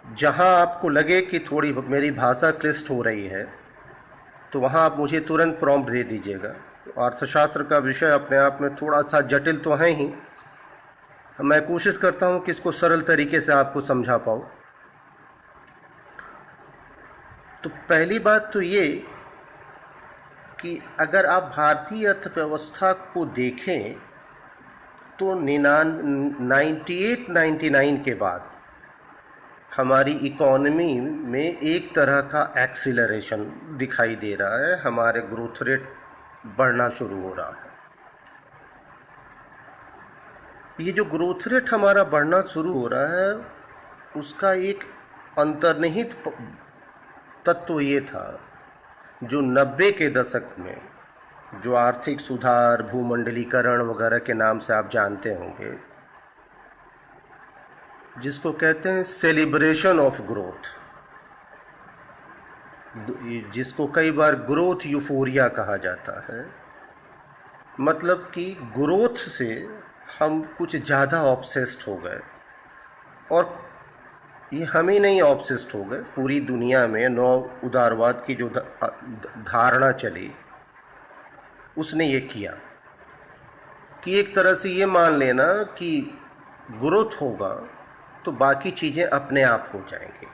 जहाँ आपको लगे कि थोड़ी मेरी भाषा क्लिष्ट हो रही है तो वहाँ आप मुझे तुरंत प्रॉम्प्ट दे दीजिएगा। अर्थशास्त्र का विषय अपने आप में थोड़ा सा जटिल तो है ही, मैं कोशिश करता हूँ कि इसको सरल तरीके से आपको समझा पाऊँ। तो पहली बात तो ये कि अगर आप भारतीय अर्थव्यवस्था को देखें तो 98-99 के बाद हमारी इकोनॉमी में एक तरह का एक्सीलरेशन दिखाई दे रहा है, हमारे ग्रोथ रेट बढ़ना शुरू हो रहा है। ये जो ग्रोथ रेट हमारा बढ़ना शुरू हो रहा है उसका एक अंतर्निहित तत्व ये था जो 90 के दशक में जो आर्थिक सुधार, भूमंडलीकरण वगैरह के नाम से आप जानते होंगे, जिसको कहते हैं सेलिब्रेशन ऑफ ग्रोथ, जिसको कई बार ग्रोथ यूफोरिया कहा जाता है। मतलब कि ग्रोथ से हम कुछ ज़्यादा ऑब्सेस्ड हो गए, और ये हम ही नहीं ऑब्सेस्ड हो गए, पूरी दुनिया में नौ उदारवाद की जो धारणा चली उसने ये किया कि एक तरह से ये मान लेना कि ग्रोथ होगा तो बाकी चीज़ें अपने आप हो जाएंगी।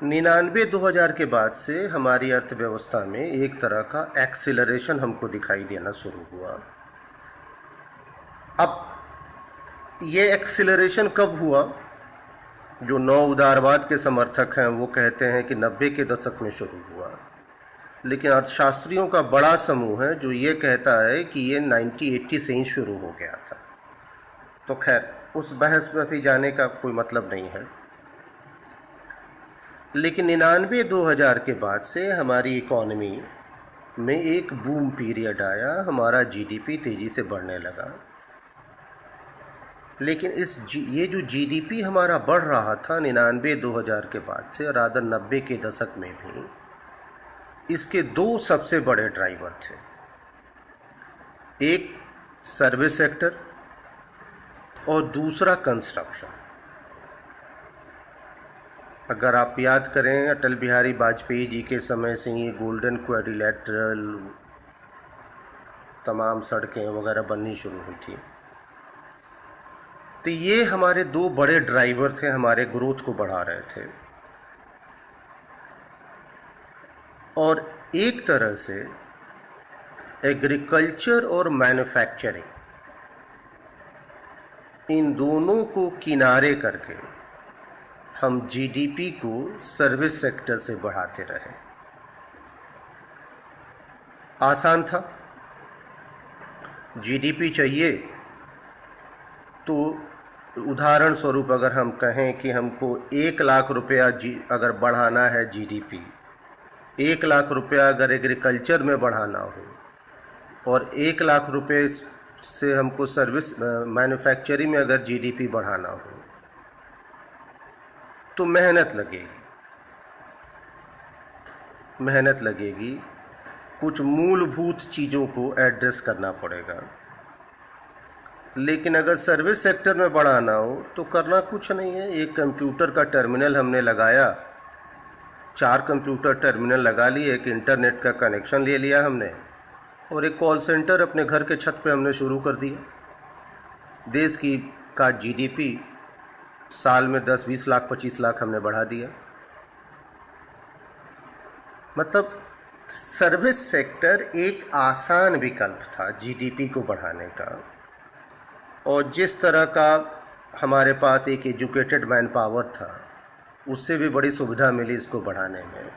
99-2000 के बाद से हमारी अर्थव्यवस्था में एक तरह का एक्सीलरेशन हमको दिखाई देना शुरू हुआ। अब ये एक्सीलरेशन कब हुआ? जो नौ उदारवाद के समर्थक हैं वो कहते हैं कि 90 के दशक में शुरू हुआ, लेकिन अर्थशास्त्रियों का बड़ा समूह है जो ये कहता है कि ये 1980 से ही शुरू हो गया था। तो खैर उस बहस में भी जाने का कोई मतलब नहीं है, लेकिन 99-2000 के बाद से हमारी इकोनॉमी में एक बूम पीरियड आया, हमारा जीडीपी तेज़ी से बढ़ने लगा। लेकिन ये जो जीडीपी हमारा बढ़ रहा था 99-2000 के बाद से, रादर 90 के दशक में भी, इसके दो सबसे बड़े ड्राइवर थे। एक सर्विस सेक्टर और दूसरा कंस्ट्रक्शन। अगर आप याद करें अटल बिहारी वाजपेयी जी के समय से ये गोल्डन क्वाड्रिलेटरल तमाम सड़कें वगैरह बननी शुरू हुई थी, तो ये हमारे दो बड़े ड्राइवर थे, हमारे ग्रोथ को बढ़ा रहे थे। और एक तरह से एग्रीकल्चर और मैन्युफैक्चरिंग, इन दोनों को किनारे करके हम जीडीपी को सर्विस सेक्टर से बढ़ाते रहे। आसान था, जीडीपी चाहिए तो उदाहरण स्वरूप अगर हम कहें कि हमको 1 लाख रुपया अगर बढ़ाना है जीडीपी, 1 लाख रुपया अगर एग्रीकल्चर में बढ़ाना हो और 1 लाख रुपये से हमको सर्विस मैन्युफैक्चरिंग में अगर जीडीपी बढ़ाना हो तो मेहनत लगेगी, कुछ मूलभूत चीज़ों को एड्रेस करना पड़ेगा। लेकिन अगर सर्विस सेक्टर में बढ़ाना हो तो करना कुछ नहीं है, एक कंप्यूटर का टर्मिनल हमने लगाया, 4 कंप्यूटर टर्मिनल लगा लिए, एक इंटरनेट का कनेक्शन ले लिया हमने, और एक कॉल सेंटर अपने घर के छत पे हमने शुरू कर दिया। देश का जीडीपी साल में 10-20 लाख 25 लाख हमने बढ़ा दिया। मतलब सर्विस सेक्टर एक आसान विकल्प था जीडीपी को बढ़ाने का, और जिस तरह का हमारे पास एक एजुकेटेड मैन पावर था उससे भी बड़ी सुविधा मिली इसको बढ़ाने में।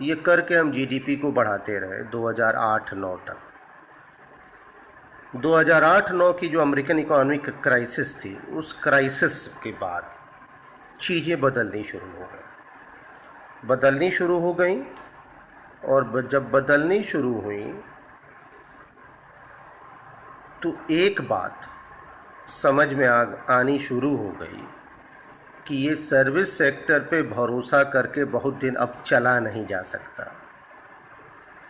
ये करके हम जीडीपी को बढ़ाते रहे 2008-9 तक। 2008-9 की जो अमेरिकन इकोनॉमिक क्राइसिस थी, उस क्राइसिस के बाद चीज़ें बदलनी शुरू हो गई, और जब बदलनी शुरू हुई तो एक बात समझ में आनी शुरू हो गई कि ये सर्विस सेक्टर पे भरोसा करके बहुत दिन अब चला नहीं जा सकता,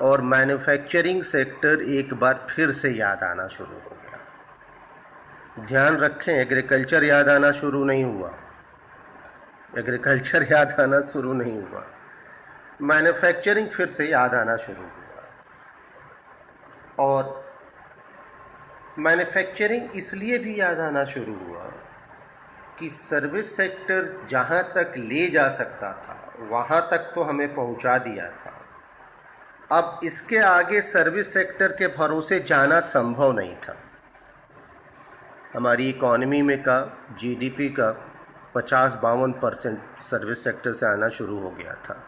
और मैन्युफैक्चरिंग सेक्टर एक बार फिर से याद आना शुरू हो गया। ध्यान रखें, एग्रीकल्चर याद आना शुरू नहीं हुआ, एग्रीकल्चर याद आना शुरू नहीं हुआ, मैन्युफैक्चरिंग फिर से याद आना शुरू हुआ। और मैन्युफैक्चरिंग इसलिए भी याद आना शुरू हुआ कि सर्विस सेक्टर जहाँ तक ले जा सकता था वहाँ तक तो हमें पहुँचा दिया था। अब इसके आगे सर्विस सेक्टर के भरोसे जाना संभव नहीं था। हमारी इकॉनमी में का जीडीपी का 50-52% सर्विस सेक्टर से आना शुरू हो गया था।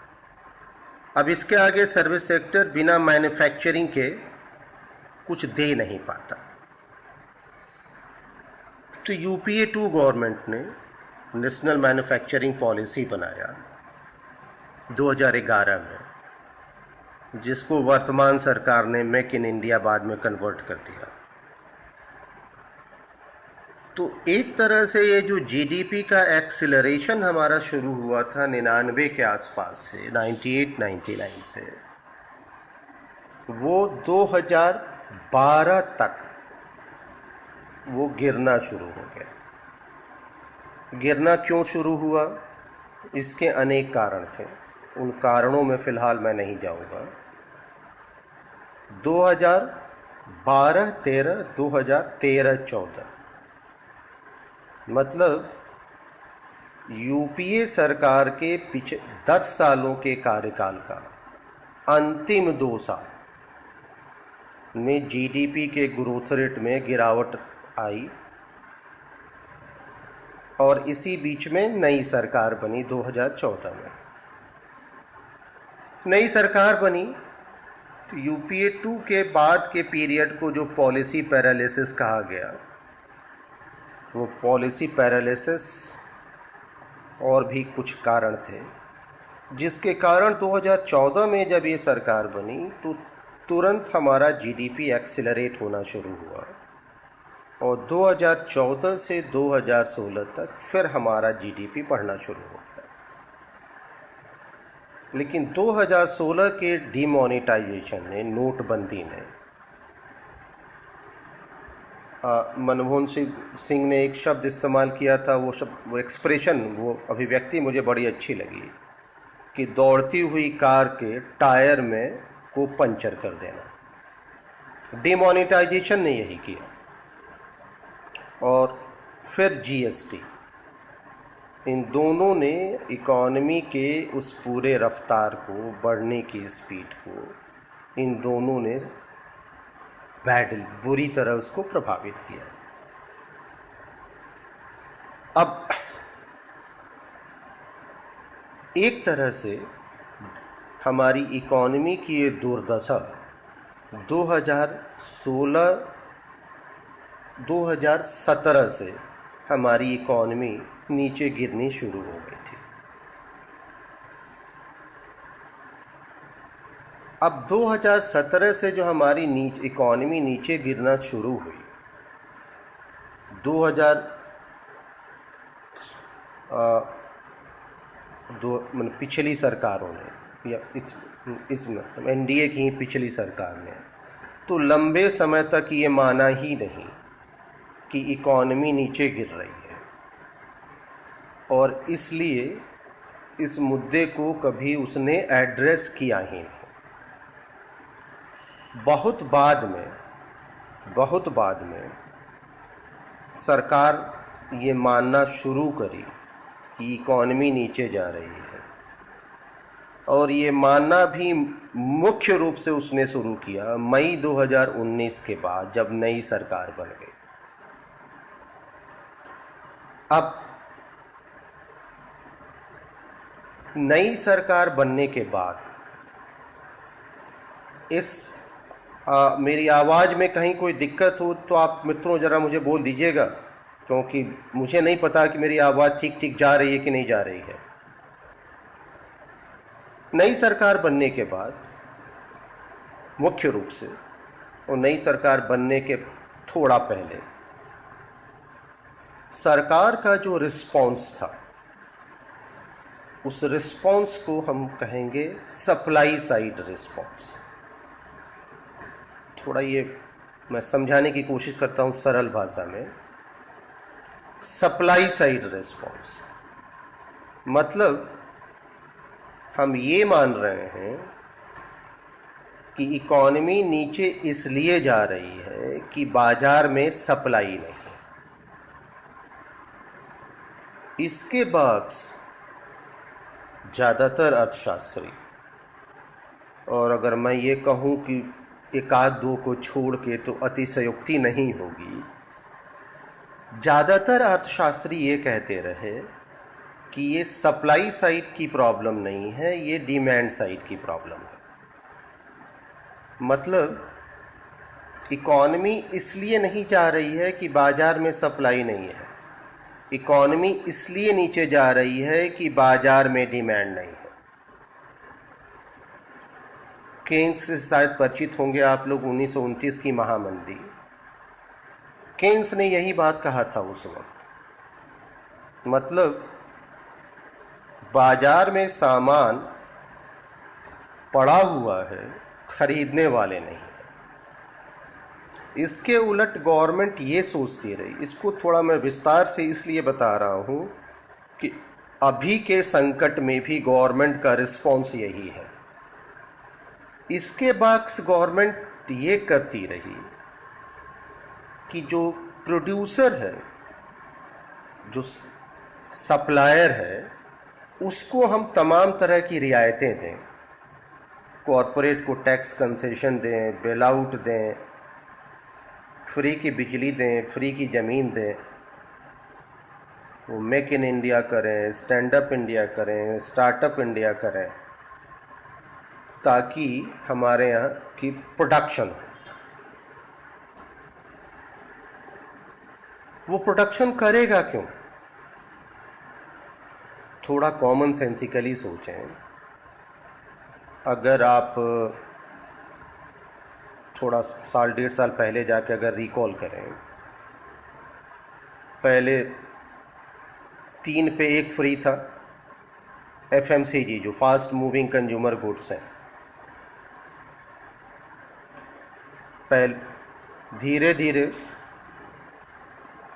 अब इसके आगे सर्विस सेक्टर बिना मैन्युफैक्चरिंग के कुछ दे नहीं पाता। तो यूपीए 2 गवर्नमेंट ने नेशनल मैन्युफैक्चरिंग पॉलिसी बनाया 2011 में, जिसको वर्तमान सरकार ने मेक इन इंडिया बाद में कन्वर्ट कर दिया। तो एक तरह से ये जो जीडीपी का एक्सिलरेशन हमारा शुरू हुआ था 99 के आसपास से, 98-99 से, वो 2012 तक वो गिरना शुरू हो गया। गिरना क्यों शुरू हुआ? इसके अनेक कारण थे, उन कारणों में फ़िलहाल मैं नहीं जाऊंगा। 2012-13, 2013-14 मतलब यूपीए सरकार के 10 सालों के कार्यकाल का अंतिम 2 साल में जीडीपी के ग्रोथ रेट में गिरावट आई। और इसी बीच में नई सरकार बनी 2014 में। नई सरकार बनी तो यूपीए 2 के बाद के पीरियड को जो पॉलिसी पैरालिसिस कहा गया, वो पॉलिसी पैरालिसिस और भी कुछ कारण थे, जिसके कारण 2014 में जब ये सरकार बनी तो तुरंत हमारा जीडीपी एक्सिलरेट होना शुरू हुआ। और 2014 से 2016 तक फिर हमारा जीडीपी बढ़ना शुरू हो गया। लेकिन 2016 के डिमोनेटाइजेशन ने, नोटबंदी ने, मनमोहन सिंह ने एक शब्द इस्तेमाल किया था, वो एक्सप्रेशन, वो अभिव्यक्ति मुझे बड़ी अच्छी लगी कि दौड़ती हुई कार के टायर में को पंचर कर देना। डिमोनेटाइजेशन ने यही किया। और फिर जीएसटी, इन दोनों ने इकॉनमी के उस पूरे रफ्तार को, बढ़ने की स्पीड को, इन दोनों ने बुरी तरह उसको प्रभावित किया। अब एक तरह से हमारी इकॉनमी की ये दुर्दशा 2017 से हमारी इकॉनमी नीचे गिरनी शुरू हो गई थी। अब 2017 से जो हमारी इकॉनमी नीचे गिरना शुरू हुई, 2002 पिछली सरकारों ने, या इस एनडीए की ही पिछली सरकार ने तो लंबे समय तक ये माना ही नहीं कि इकॉनमी नीचे गिर रही है, और इसलिए इस मुद्दे को कभी उसने एड्रेस किया ही नहीं। बहुत बाद में सरकार ये मानना शुरू करी कि इकॉनमी नीचे जा रही है, और ये मानना भी मुख्य रूप से उसने शुरू किया मई 2019 के बाद, जब नई सरकार बन गई। अब नई सरकार बनने के बाद मेरी आवाज़ में कहीं कोई दिक्कत हो तो आप मित्रों ज़रा मुझे बोल दीजिएगा, क्योंकि मुझे नहीं पता कि मेरी आवाज़ ठीक ठीक जा रही है कि नहीं जा रही है। नई सरकार बनने के बाद मुख्य रूप से, और नई सरकार बनने के थोड़ा पहले, सरकार का जो रिस्पॉन्स था, उस रिस्पॉन्स को हम कहेंगे सप्लाई साइड रिस्पॉन्स। थोड़ा ये मैं समझाने की कोशिश करता हूँ सरल भाषा में सप्लाई साइड रिस्पॉन्स। मतलब हम ये मान रहे हैं कि इकॉनमी नीचे इसलिए जा रही है कि बाजार में सप्लाई नहीं है। इसके बाद ज़्यादातर अर्थशास्त्री, और अगर मैं ये कहूँ कि एक आध दो को छोड़ के तो अतिशयोक्ति नहीं होगी, ज़्यादातर अर्थशास्त्री ये कहते रहे कि ये सप्लाई साइड की प्रॉब्लम नहीं है, ये डिमांड साइड की प्रॉब्लम है। मतलब इकॉनमी इसलिए नहीं जा रही है कि बाजार में सप्लाई नहीं है, इकॉनमी इसलिए नीचे जा रही है कि बाजार में डिमांड नहीं है। केन्स से शायद परिचित होंगे आप लोग, 1929 की महामंदी। केन्स ने यही बात कहा था उस वक्त। मतलब बाजार में सामान पड़ा हुआ है, खरीदने वाले नहीं है। इसके उलट गवर्नमेंट ये सोचती रही, इसको थोड़ा मैं विस्तार से इसलिए बता रहा हूँ कि अभी के संकट में भी गवर्नमेंट का रिस्पॉन्स यही है। इसके बाद गवर्नमेंट ये करती रही कि जो प्रोड्यूसर है, जो सप्लायर है, उसको हम तमाम तरह की रियायतें दें, कॉरपोरेट को टैक्स कंसेशन दें, बेल आउट दें, फ्री की बिजली दें, फ्री की ज़मीन दें, वो मेक इन इंडिया करें, स्टैंड अप इंडिया करें, स्टार्टअप इंडिया करें, ताकि हमारे यहाँ की प्रोडक्शन हो। वो प्रोडक्शन करेगा क्यों? थोड़ा कॉमन सेंसिकली सोचें। अगर आप थोड़ा साल डेढ़ साल पहले जाके अगर रिकॉल करें, पहले 3 पे 1 फ्री था, FMCG जो फास्ट मूविंग कंज्यूमर गुड्स हैं। पहले धीरे धीरे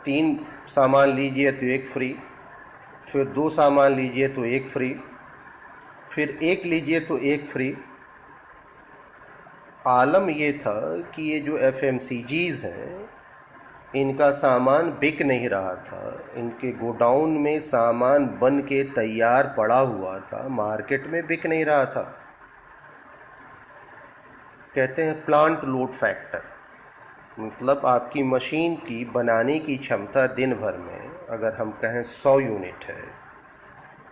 3 सामान लीजिए तो 1 फ्री, फिर 2 सामान लीजिए तो 1 फ्री, फिर 1 लीजिए तो 1 फ्री। आलम ये था कि ये जो FMCGs हैं, इनका सामान बिक नहीं रहा था, इनके गोडाउन में सामान बन के तैयार पड़ा हुआ था, मार्केट में बिक नहीं रहा था। कहते हैं प्लांट लोड फैक्टर, मतलब आपकी मशीन की बनाने की क्षमता दिन भर में अगर हम कहें 100 यूनिट है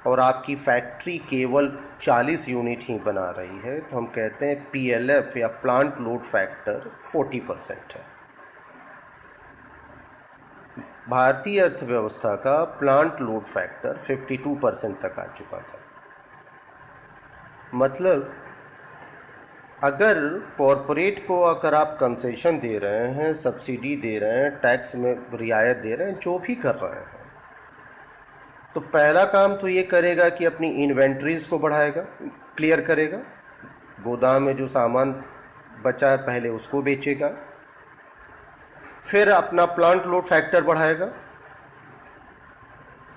और आपकी फैक्ट्री केवल 40 यूनिट ही बना रही है, तो हम कहते हैं PLF या प्लांट लोड फैक्टर 40% है। भारतीय अर्थव्यवस्था का प्लांट लोड फैक्टर 52% तक आ चुका था। मतलब अगर कॉरपोरेट को अगर आप कंसेशन दे रहे हैं, सब्सिडी दे रहे हैं, टैक्स में रियायत दे रहे हैं, जो भी कर रहे हैं, तो पहला काम तो ये करेगा कि अपनी इन्वेंट्रीज को बढ़ाएगा, क्लियर करेगा, गोदाम में जो सामान बचा है पहले उसको बेचेगा, फिर अपना प्लांट लोड फैक्टर बढ़ाएगा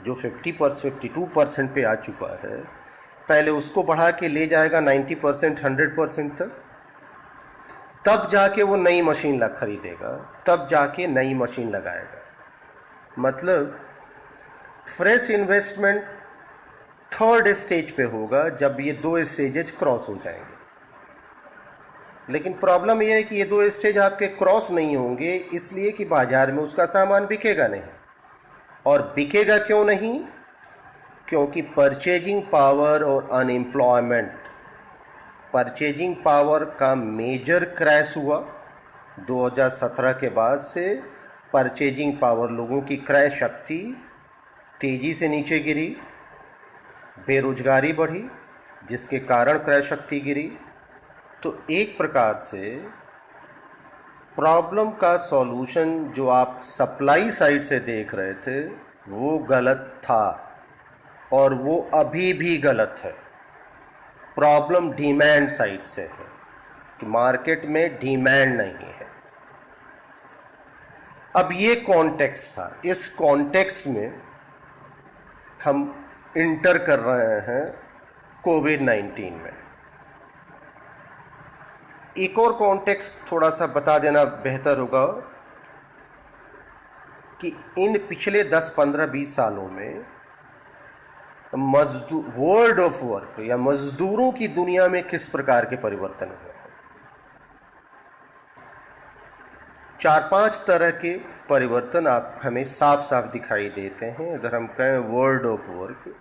जो 52% पे आ चुका है, पहले उसको बढ़ा के ले जाएगा 90%, 100% तक, तब जाके वो नई मशीन खरीदेगा, तब जाके नई मशीन लगाएगा। मतलब फ्रेश इन्वेस्टमेंट 3rd स्टेज पे होगा जब ये 2 स्टेजेज क्रॉस हो जाएंगे। लेकिन प्रॉब्लम यह है कि ये 2 स्टेज आपके क्रॉस नहीं होंगे, इसलिए कि बाजार में उसका सामान बिकेगा नहीं। और बिकेगा क्यों नहीं? क्योंकि परचेजिंग पावर और अनएम्प्लॉयमेंट, परचेजिंग पावर का मेजर क्रैश हुआ 2017 के बाद से। परचेजिंग पावर, लोगों की क्रय शक्ति तेजी से नीचे गिरी, बेरोजगारी बढ़ी, जिसके कारण क्रय शक्ति गिरी। तो एक प्रकार से प्रॉब्लम का सॉल्यूशन जो आप सप्लाई साइड से देख रहे थे वो गलत था, और वो अभी भी गलत है। प्रॉब्लम डिमांड साइड से है कि मार्केट में डिमांड नहीं है। अब ये कॉन्टेक्स्ट था, इस कॉन्टेक्स्ट में हम इंटर कर रहे हैं कोविड-19 में। एक और कॉन्टेक्स्ट थोड़ा सा बता देना बेहतर होगा कि इन पिछले 10, 15, 20 सालों में वर्ल्ड ऑफ वर्क या मजदूरों की दुनिया में किस प्रकार के परिवर्तन हुए हैं। 4-5 तरह के परिवर्तन आप हमें साफ साफ दिखाई देते हैं। अगर हम कहें वर्ल्ड ऑफ वर्क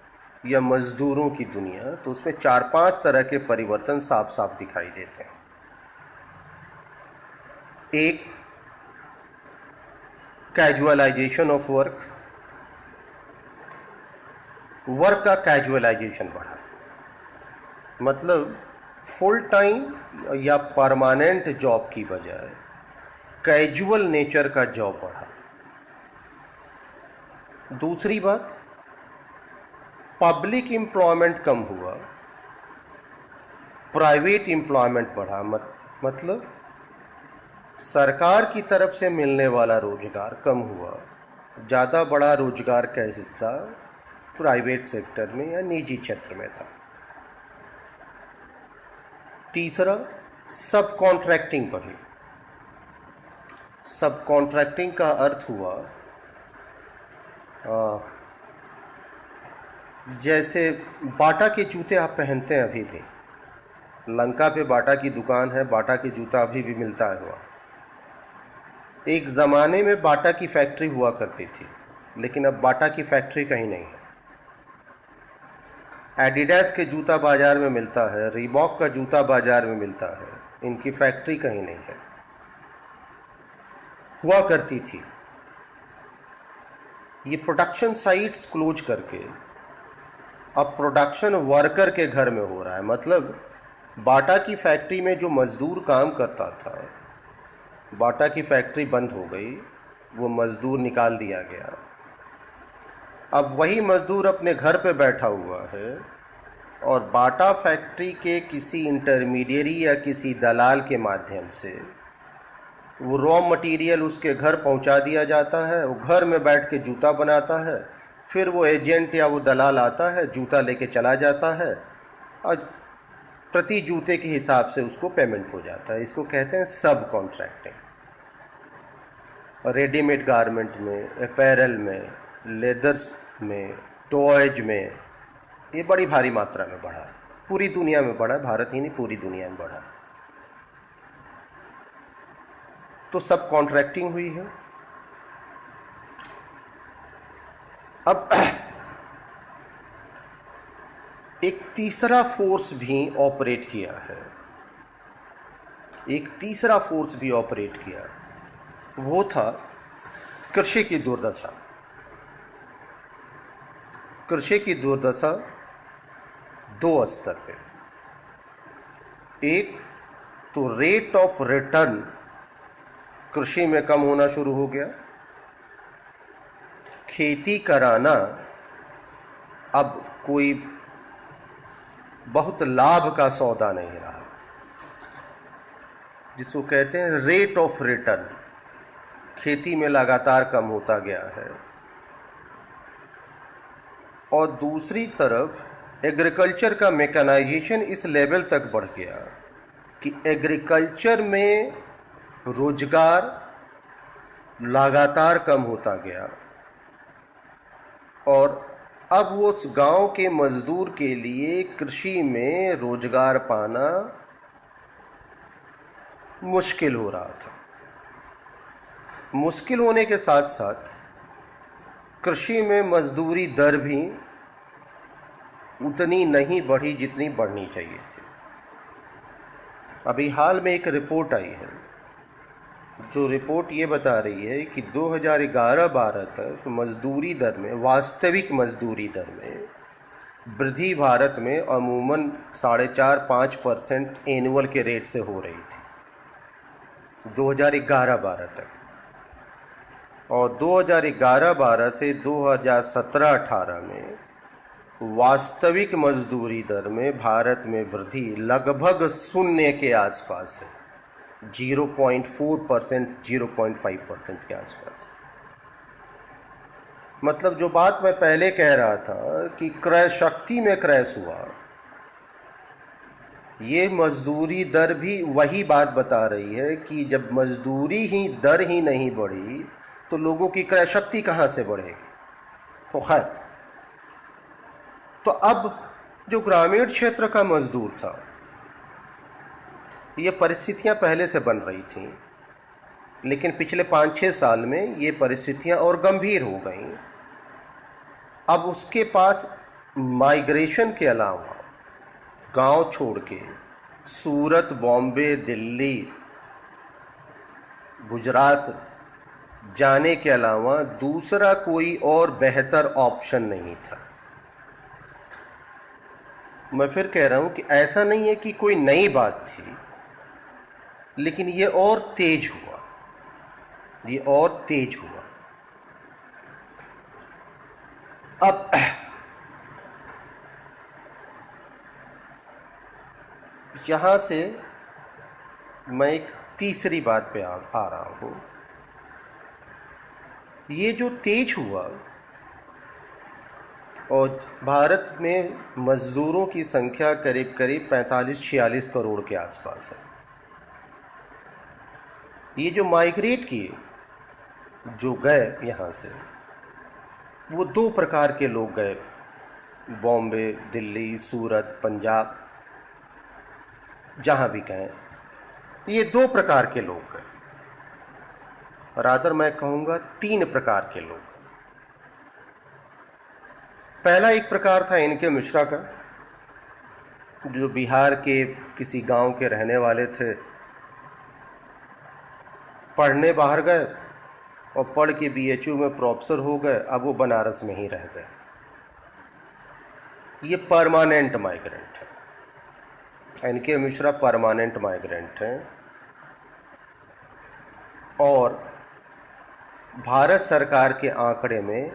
या मजदूरों की दुनिया, तो उसमें 4-5 तरह के परिवर्तन साफ साफ दिखाई देते हैं। एक, कैजुअलाइजेशन ऑफ वर्क, वर्क का कैजुअलाइजेशन बढ़ा, मतलब फुल टाइम या परमानेंट जॉब की बजाय कैजुअल नेचर का जॉब बढ़ा। दूसरी बात, पब्लिक एम्प्लॉयमेंट कम हुआ, प्राइवेट एम्प्लॉयमेंट बढ़ा। मतलब सरकार की तरफ से मिलने वाला रोजगार कम हुआ, ज़्यादा बड़ा रोजगार का हिस्सा प्राइवेट सेक्टर में या निजी क्षेत्र में था। तीसरा, सब कॉन्ट्रैक्टिंग बढ़ी। सब कॉन्ट्रैक्टिंग का अर्थ हुआ जैसे बाटा के जूते आप पहनते हैं अभी भी, लंका पे बाटा की दुकान है, बाटा की जूता अभी भी मिलता है वहाँ। एक ज़माने में बाटा की फैक्ट्री हुआ करती थी, लेकिन अब बाटा की फैक्ट्री कहीं नहीं है। एडिडास के जूता बाजार में मिलता है, रीबॉक का जूता बाजार में मिलता है, इनकी फैक्ट्री कहीं नहीं है। हुआ करती थी। ये प्रोडक्शन साइट्स क्लोज करके अब प्रोडक्शन वर्कर के घर में हो रहा है। मतलब बाटा की फैक्ट्री में जो मजदूर काम करता था, बाटा की फैक्ट्री बंद हो गई, वो मजदूर निकाल दिया गया। अब वही मजदूर अपने घर पे बैठा हुआ है और बाटा फैक्ट्री के किसी इंटरमीडियरी या किसी दलाल के माध्यम से वो रॉ मटेरियल उसके घर पहुंचा दिया जाता है। वो घर में बैठ के जूता बनाता है, फिर वो एजेंट या वो दलाल आता है, जूता लेके चला जाता है और प्रति जूते के हिसाब से उसको पेमेंट हो जाता है। इसको कहते हैं सब कॉन्ट्रैक्टिंग। रेडीमेड गारमेंट में, अपैरल में, लेदर्स में, टॉयज में ये बड़ी भारी मात्रा में बढ़ा है। पूरी दुनिया में बढ़ा, भारत ही नहीं पूरी दुनिया में बढ़ा। तो सब कॉन्ट्रैक्टिंग हुई है। अब एक तीसरा फोर्स भी ऑपरेट किया है, एक तीसरा फोर्स भी ऑपरेट किया, वो था कृषि की दुर्दशा। कृषि की दुर्दशा दो स्तर पे। एक तो रेट ऑफ रिटर्न कृषि में कम होना शुरू हो गया। खेती कराना अब कोई बहुत लाभ का सौदा नहीं रहा, जिसको कहते हैं रेट ऑफ रिटर्न। खेती में लगातार कम होता गया है। और दूसरी तरफ एग्रीकल्चर का मैकेनाइजेशन इस लेवल तक बढ़ गया कि एग्रीकल्चर में रोजगार लगातार कम होता गया और अब वो उस गांव के मजदूर के लिए कृषि में रोजगार पाना मुश्किल हो रहा था। मुश्किल होने के साथ साथ कृषि में मजदूरी दर भी उतनी नहीं बढ़ी जितनी बढ़नी चाहिए थी। अभी हाल में एक रिपोर्ट आई है, जो रिपोर्ट ये बता रही है कि 2011-12 तक मजदूरी दर में, वास्तविक मजदूरी दर में वृद्धि भारत में अमूमन 4.5-5% एनुअल के रेट से हो रही थी 2011-12 तक। और 2011-12 से 2017-18 में वास्तविक मजदूरी दर में भारत में वृद्धि लगभग शून्य के आसपास है। 0.4%, 0.5% के आसपास। मतलब जो बात मैं पहले कह रहा था कि क्रय शक्ति में क्रैश हुआ, ये मजदूरी दर भी वही बात बता रही है कि जब मजदूरी ही दर ही नहीं बढ़ी तो लोगों की क्रय शक्ति कहाँ से बढ़ेगी। तो खैर, तो अब जो ग्रामीण क्षेत्र का मजदूर था, ये परिस्थितियां पहले से बन रही थीं, लेकिन पिछले 5-6 साल में ये परिस्थितियां और गंभीर हो गईं। अब उसके पास माइग्रेशन के अलावा गांव छोड़ के सूरत, बॉम्बे, दिल्ली, गुजरात जाने के अलावा दूसरा कोई और बेहतर ऑप्शन नहीं था। मैं फिर कह रहा हूं कि ऐसा नहीं है कि कोई नई बात थी, लेकिन ये और तेज हुआ, ये और तेज हुआ। अब यहां से मैं एक तीसरी बात पे आ रहा हूं। ये जो तेज हुआ, और भारत में मजदूरों की संख्या करीब करीब 45-46 करोड़ के आसपास है। ये जो माइग्रेट किए, जो गए यहाँ से, वो 2 प्रकार के लोग गए। बॉम्बे, दिल्ली, सूरत, पंजाब, जहाँ भी गए, ये 2 प्रकार के लोग गए। रादर मैं कहूँगा 3 प्रकार के लोग। पहला एक प्रकार था इनके मिश्रा का, जो बिहार के किसी गांव के रहने वाले थे, पढ़ने बाहर गए और पढ़ के BHU में प्रोफेसर हो गए, अब वो बनारस में ही रह गए। ये परमानेंट माइग्रेंट है, इनके मिश्रा परमानेंट माइग्रेंट हैं। और भारत सरकार के आंकड़े में,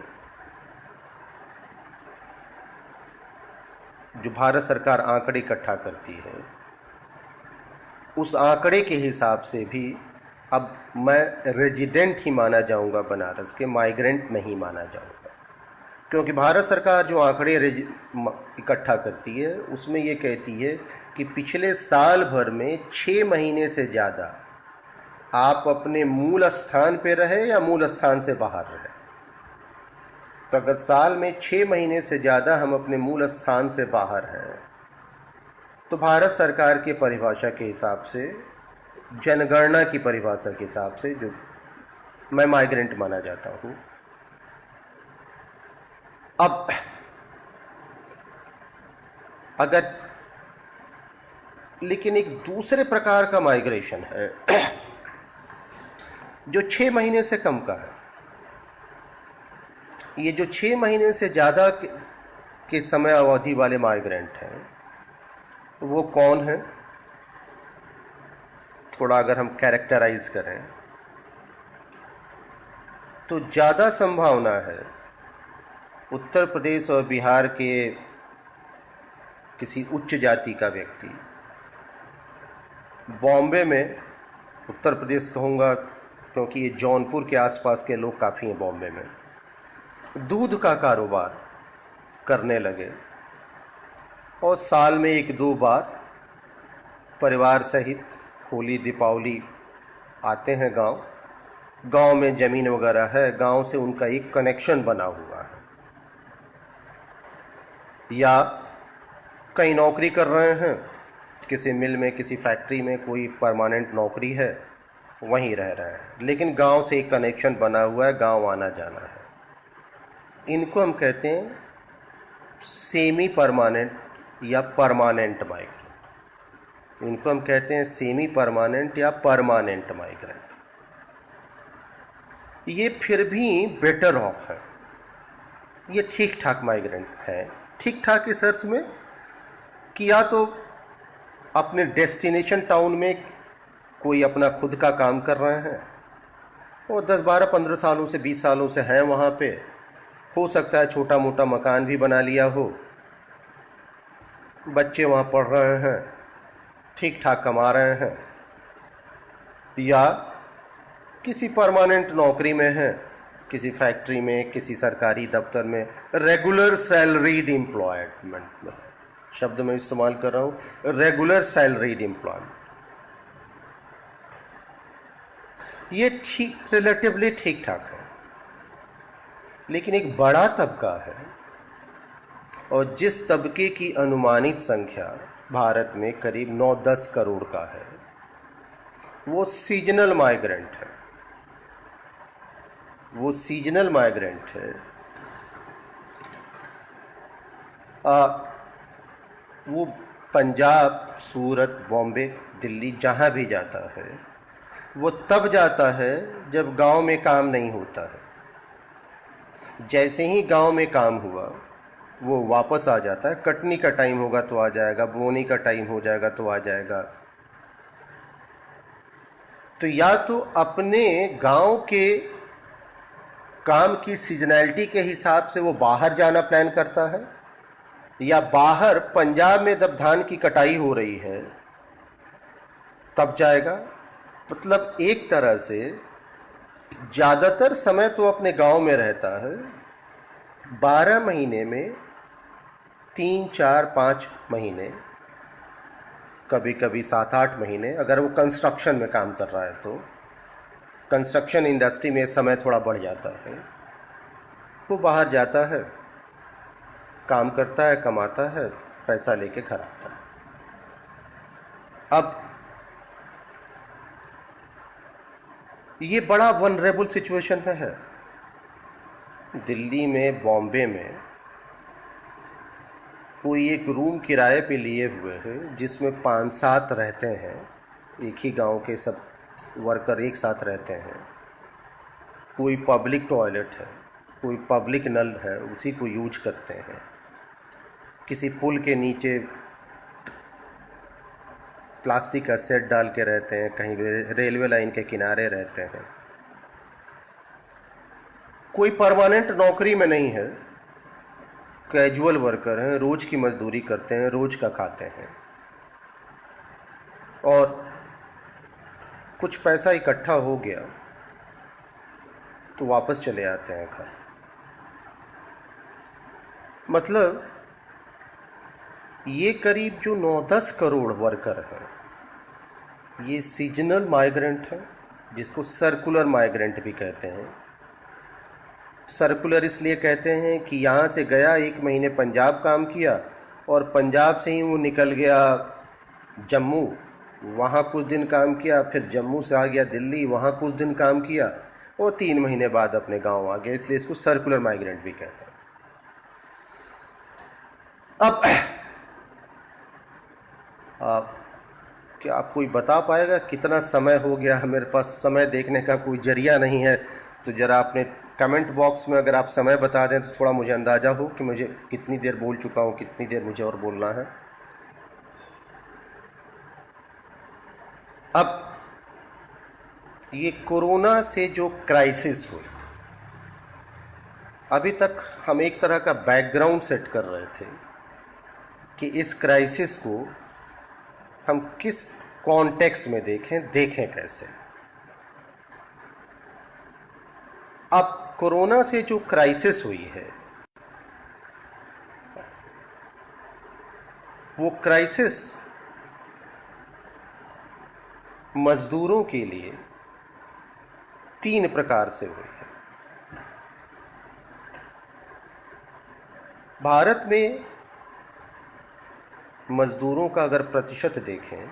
जो भारत सरकार आंकड़े इकट्ठा करती है, उस आंकड़े के हिसाब से भी अब मैं रेजिडेंट ही माना जाऊंगा बनारस के, माइग्रेंट नहीं माना जाऊंगा। क्योंकि भारत सरकार जो आंकड़े इकट्ठा करती है, उसमें ये कहती है कि पिछले साल भर में 6 महीने से ज़्यादा आप अपने मूल स्थान पे रहे या मूल स्थान से बाहर रहे। तो अगर साल में 6 महीने से ज़्यादा हम अपने मूल स्थान से बाहर हैं, तो भारत सरकार की परिभाषा के हिसाब से, जनगणना की परिभाषा के हिसाब से, जो मैं माइग्रेंट माना जाता हूँ। अब अगर, लेकिन एक दूसरे प्रकार का माइग्रेशन है जो 6 महीने से कम का है। ये जो 6 महीने से ज़्यादा के समय अवधि वाले माइग्रेंट हैं, वो कौन है? थोड़ा अगर हम कैरेक्टराइज करें तो ज़्यादा संभावना है उत्तर प्रदेश और बिहार के किसी उच्च जाति का व्यक्ति बॉम्बे में, उत्तर प्रदेश कहूँगा क्योंकि ये जौनपुर के आसपास के लोग काफ़ी हैं बॉम्बे में, दूध का कारोबार करने लगे और साल में 1-2 बार परिवार सहित होली, दीपावली आते हैं गांव। गांव में ज़मीन वगैरह है, गांव से उनका एक कनेक्शन बना हुआ है, या कहीं नौकरी कर रहे हैं, किसी मिल में, किसी फैक्ट्री में कोई परमानेंट नौकरी है, वहीं रह रहे हैं, लेकिन गांव से एक कनेक्शन बना हुआ है, गांव आना जाना है। इनको हम कहते हैं सेमी परमानेंट या परमानेंट माइग्रेंट। इनको हम कहते हैं सेमी परमानेंट या परमानेंट माइग्रेंट। ये फिर भी बेटर ऑफ है, ये ठीक ठाक माइग्रेंट है। ठीक ठाक इस अर्थ में कि या तो अपने डेस्टिनेशन टाउन में कोई अपना खुद का काम कर रहे हैं और 10, 12, 15 सालों से, 20 सालों से हैं वहाँ पे, हो सकता है छोटा मोटा मकान भी बना लिया हो, बच्चे वहाँ पढ़ रहे हैं, ठीक ठाक कमा रहे हैं, या किसी परमानेंट नौकरी में हैं, किसी फैक्ट्री में, किसी सरकारी दफ्तर में, रेगुलर सैलरीड एम्प्लॉयमेंट में, शब्द मैं इस्तेमाल कर रहा हूं, रेगुलर सैलरीड एम्प्लॉयमेंट। ये ठीक, रिलेटिवली ठीक ठाक है। लेकिन एक बड़ा तबका है, और जिस तबके की अनुमानित संख्या भारत में करीब 9-10 करोड़ का है, वो सीजनल माइग्रेंट है। वो सीजनल माइग्रेंट है। वो पंजाब, सूरत, बॉम्बे, दिल्ली जहाँ भी जाता है, वो तब जाता है जब गांव में काम नहीं होता है। जैसे ही गांव में काम हुआ वो वापस आ जाता है। कटनी का टाइम होगा तो आ जाएगा, बोनी का टाइम हो जाएगा तो आ जाएगा। तो या तो अपने गांव के काम की सीजनैलिटी के हिसाब से वो बाहर जाना प्लान करता है, या बाहर पंजाब में जब धान की कटाई हो रही है तब जाएगा। मतलब एक तरह से ज़्यादातर समय तो अपने गांव में रहता है। 12 महीने में 3, 4, 5 महीने, कभी कभी 7-8 महीने, अगर वो कंस्ट्रक्शन में काम कर रहा है तो कंस्ट्रक्शन इंडस्ट्री में समय थोड़ा बढ़ जाता है, वो बाहर जाता है, काम करता है, कमाता है, पैसा लेके घर आता है। अब ये बड़ा वनरेबल सिचुएशन में है। दिल्ली में, बॉम्बे में कोई एक रूम किराए पे लिए हुए है जिसमें 5-7 रहते हैं, एक ही गांव के सब वर्कर एक साथ रहते हैं। कोई पब्लिक टॉयलेट है, कोई पब्लिक नल है, उसी को यूज करते हैं। किसी पुल के नीचे प्लास्टिक का सेट डाल के रहते हैं, कहीं रेलवे लाइन के किनारे रहते हैं। कोई परमानेंट नौकरी में नहीं है, कैजुअल वर्कर हैं, रोज की मजदूरी करते हैं, रोज का खाते हैं, और कुछ पैसा इकट्ठा हो गया तो वापस चले आते हैं घर। मतलब ये करीब जो 9-10 करोड़ वर्कर हैं, ये सीजनल माइग्रेंट है, जिसको सर्कुलर माइग्रेंट भी कहते हैं। सर्कुलर इसलिए कहते हैं कि यहाँ से गया, 1 महीने पंजाब काम किया, और पंजाब से ही वो निकल गया जम्मू, वहाँ कुछ दिन काम किया, फिर जम्मू से आ गया दिल्ली, वहाँ कुछ दिन काम किया, और 3 महीने बाद अपने गांव आ गया। इसलिए इसको सर्कुलर माइग्रेंट भी कहते हैं। अब क्या आप कोई बता पाएगा कितना समय हो गया? मेरे पास समय देखने का कोई जरिया नहीं है, तो ज़रा अपने कमेंट बॉक्स में अगर आप समय बता दें तो थोड़ा मुझे अंदाज़ा हो कि मुझे कितनी देर बोल चुका हूँ, कितनी देर मुझे और बोलना है। अब ये कोरोना से जो क्राइसिस हुई, अभी तक हम एक तरह का बैकग्राउंड सेट कर रहे थे कि इस क्राइसिस को हम किस कॉन्टेक्स्ट में देखें कैसे। अब कोरोना से जो क्राइसिस हुई है, वो क्राइसिस मजदूरों के लिए 3 प्रकार से हुई है। भारत में मजदूरों का अगर प्रतिशत देखें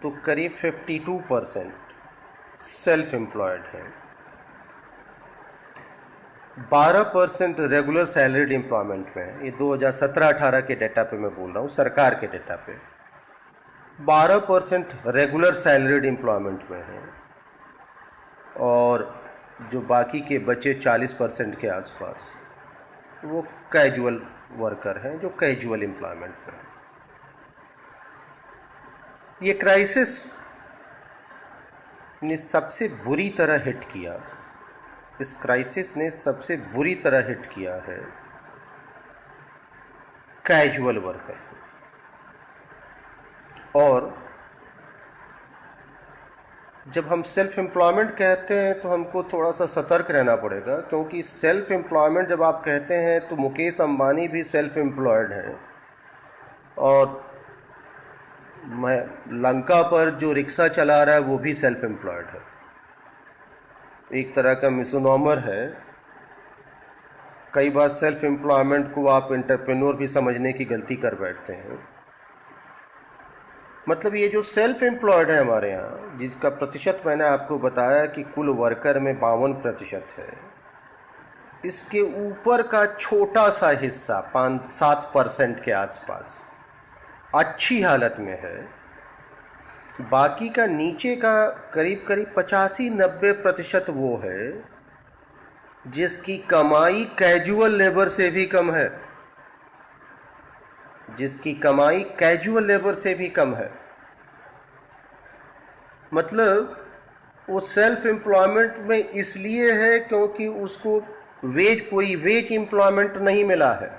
तो करीब 52% सेल्फ एम्प्लॉयड हैं, 12% रेगुलर सैलरीड एम्प्लॉयमेंट में है। ये 2017-18 के डेटा पे मैं बोल रहा हूँ, सरकार के डेटा पे 12% रेगुलर सैलरीड एम्प्लॉयमेंट में है, और जो बाकी के बचे 40% के आसपास वो कैजुअल वर्कर हैं, जो कैजुअल एम्प्लॉयमेंट में। ये क्राइसिस ने सबसे बुरी तरह हिट किया, इस क्राइसिस ने सबसे बुरी तरह हिट किया है कैजुअल वर्कर, और जब हम सेल्फ एम्प्लॉयमेंट कहते हैं तो हमको थोड़ा सा सतर्क रहना पड़ेगा, क्योंकि सेल्फ एम्प्लॉयमेंट जब आप कहते हैं तो मुकेश अंबानी भी सेल्फ एम्प्लॉयड हैं, और मैं लंका पर जो रिक्शा चला रहा है वो भी सेल्फ एम्प्लॉयड है, एक तरह का मिसनोमर है। कई बार सेल्फ एम्प्लॉयमेंट को आप एंटरप्रेन्योर भी समझने की गलती कर बैठते हैं। मतलब ये जो सेल्फ एम्प्लॉयड है हमारे यहाँ, जिसका प्रतिशत मैंने आपको बताया कि कुल वर्कर में 52% है, इसके ऊपर का छोटा सा हिस्सा 5-7% के आसपास अच्छी हालत में है। बाकी का नीचे का करीब करीब 85-90% वो है जिसकी कमाई कैजुअल लेबर से भी कम है, जिसकी कमाई कैजुअल लेबर से भी कम है। मतलब वो सेल्फ एम्प्लॉयमेंट में इसलिए है क्योंकि उसको कोई वेज एम्प्लॉयमेंट नहीं मिला है।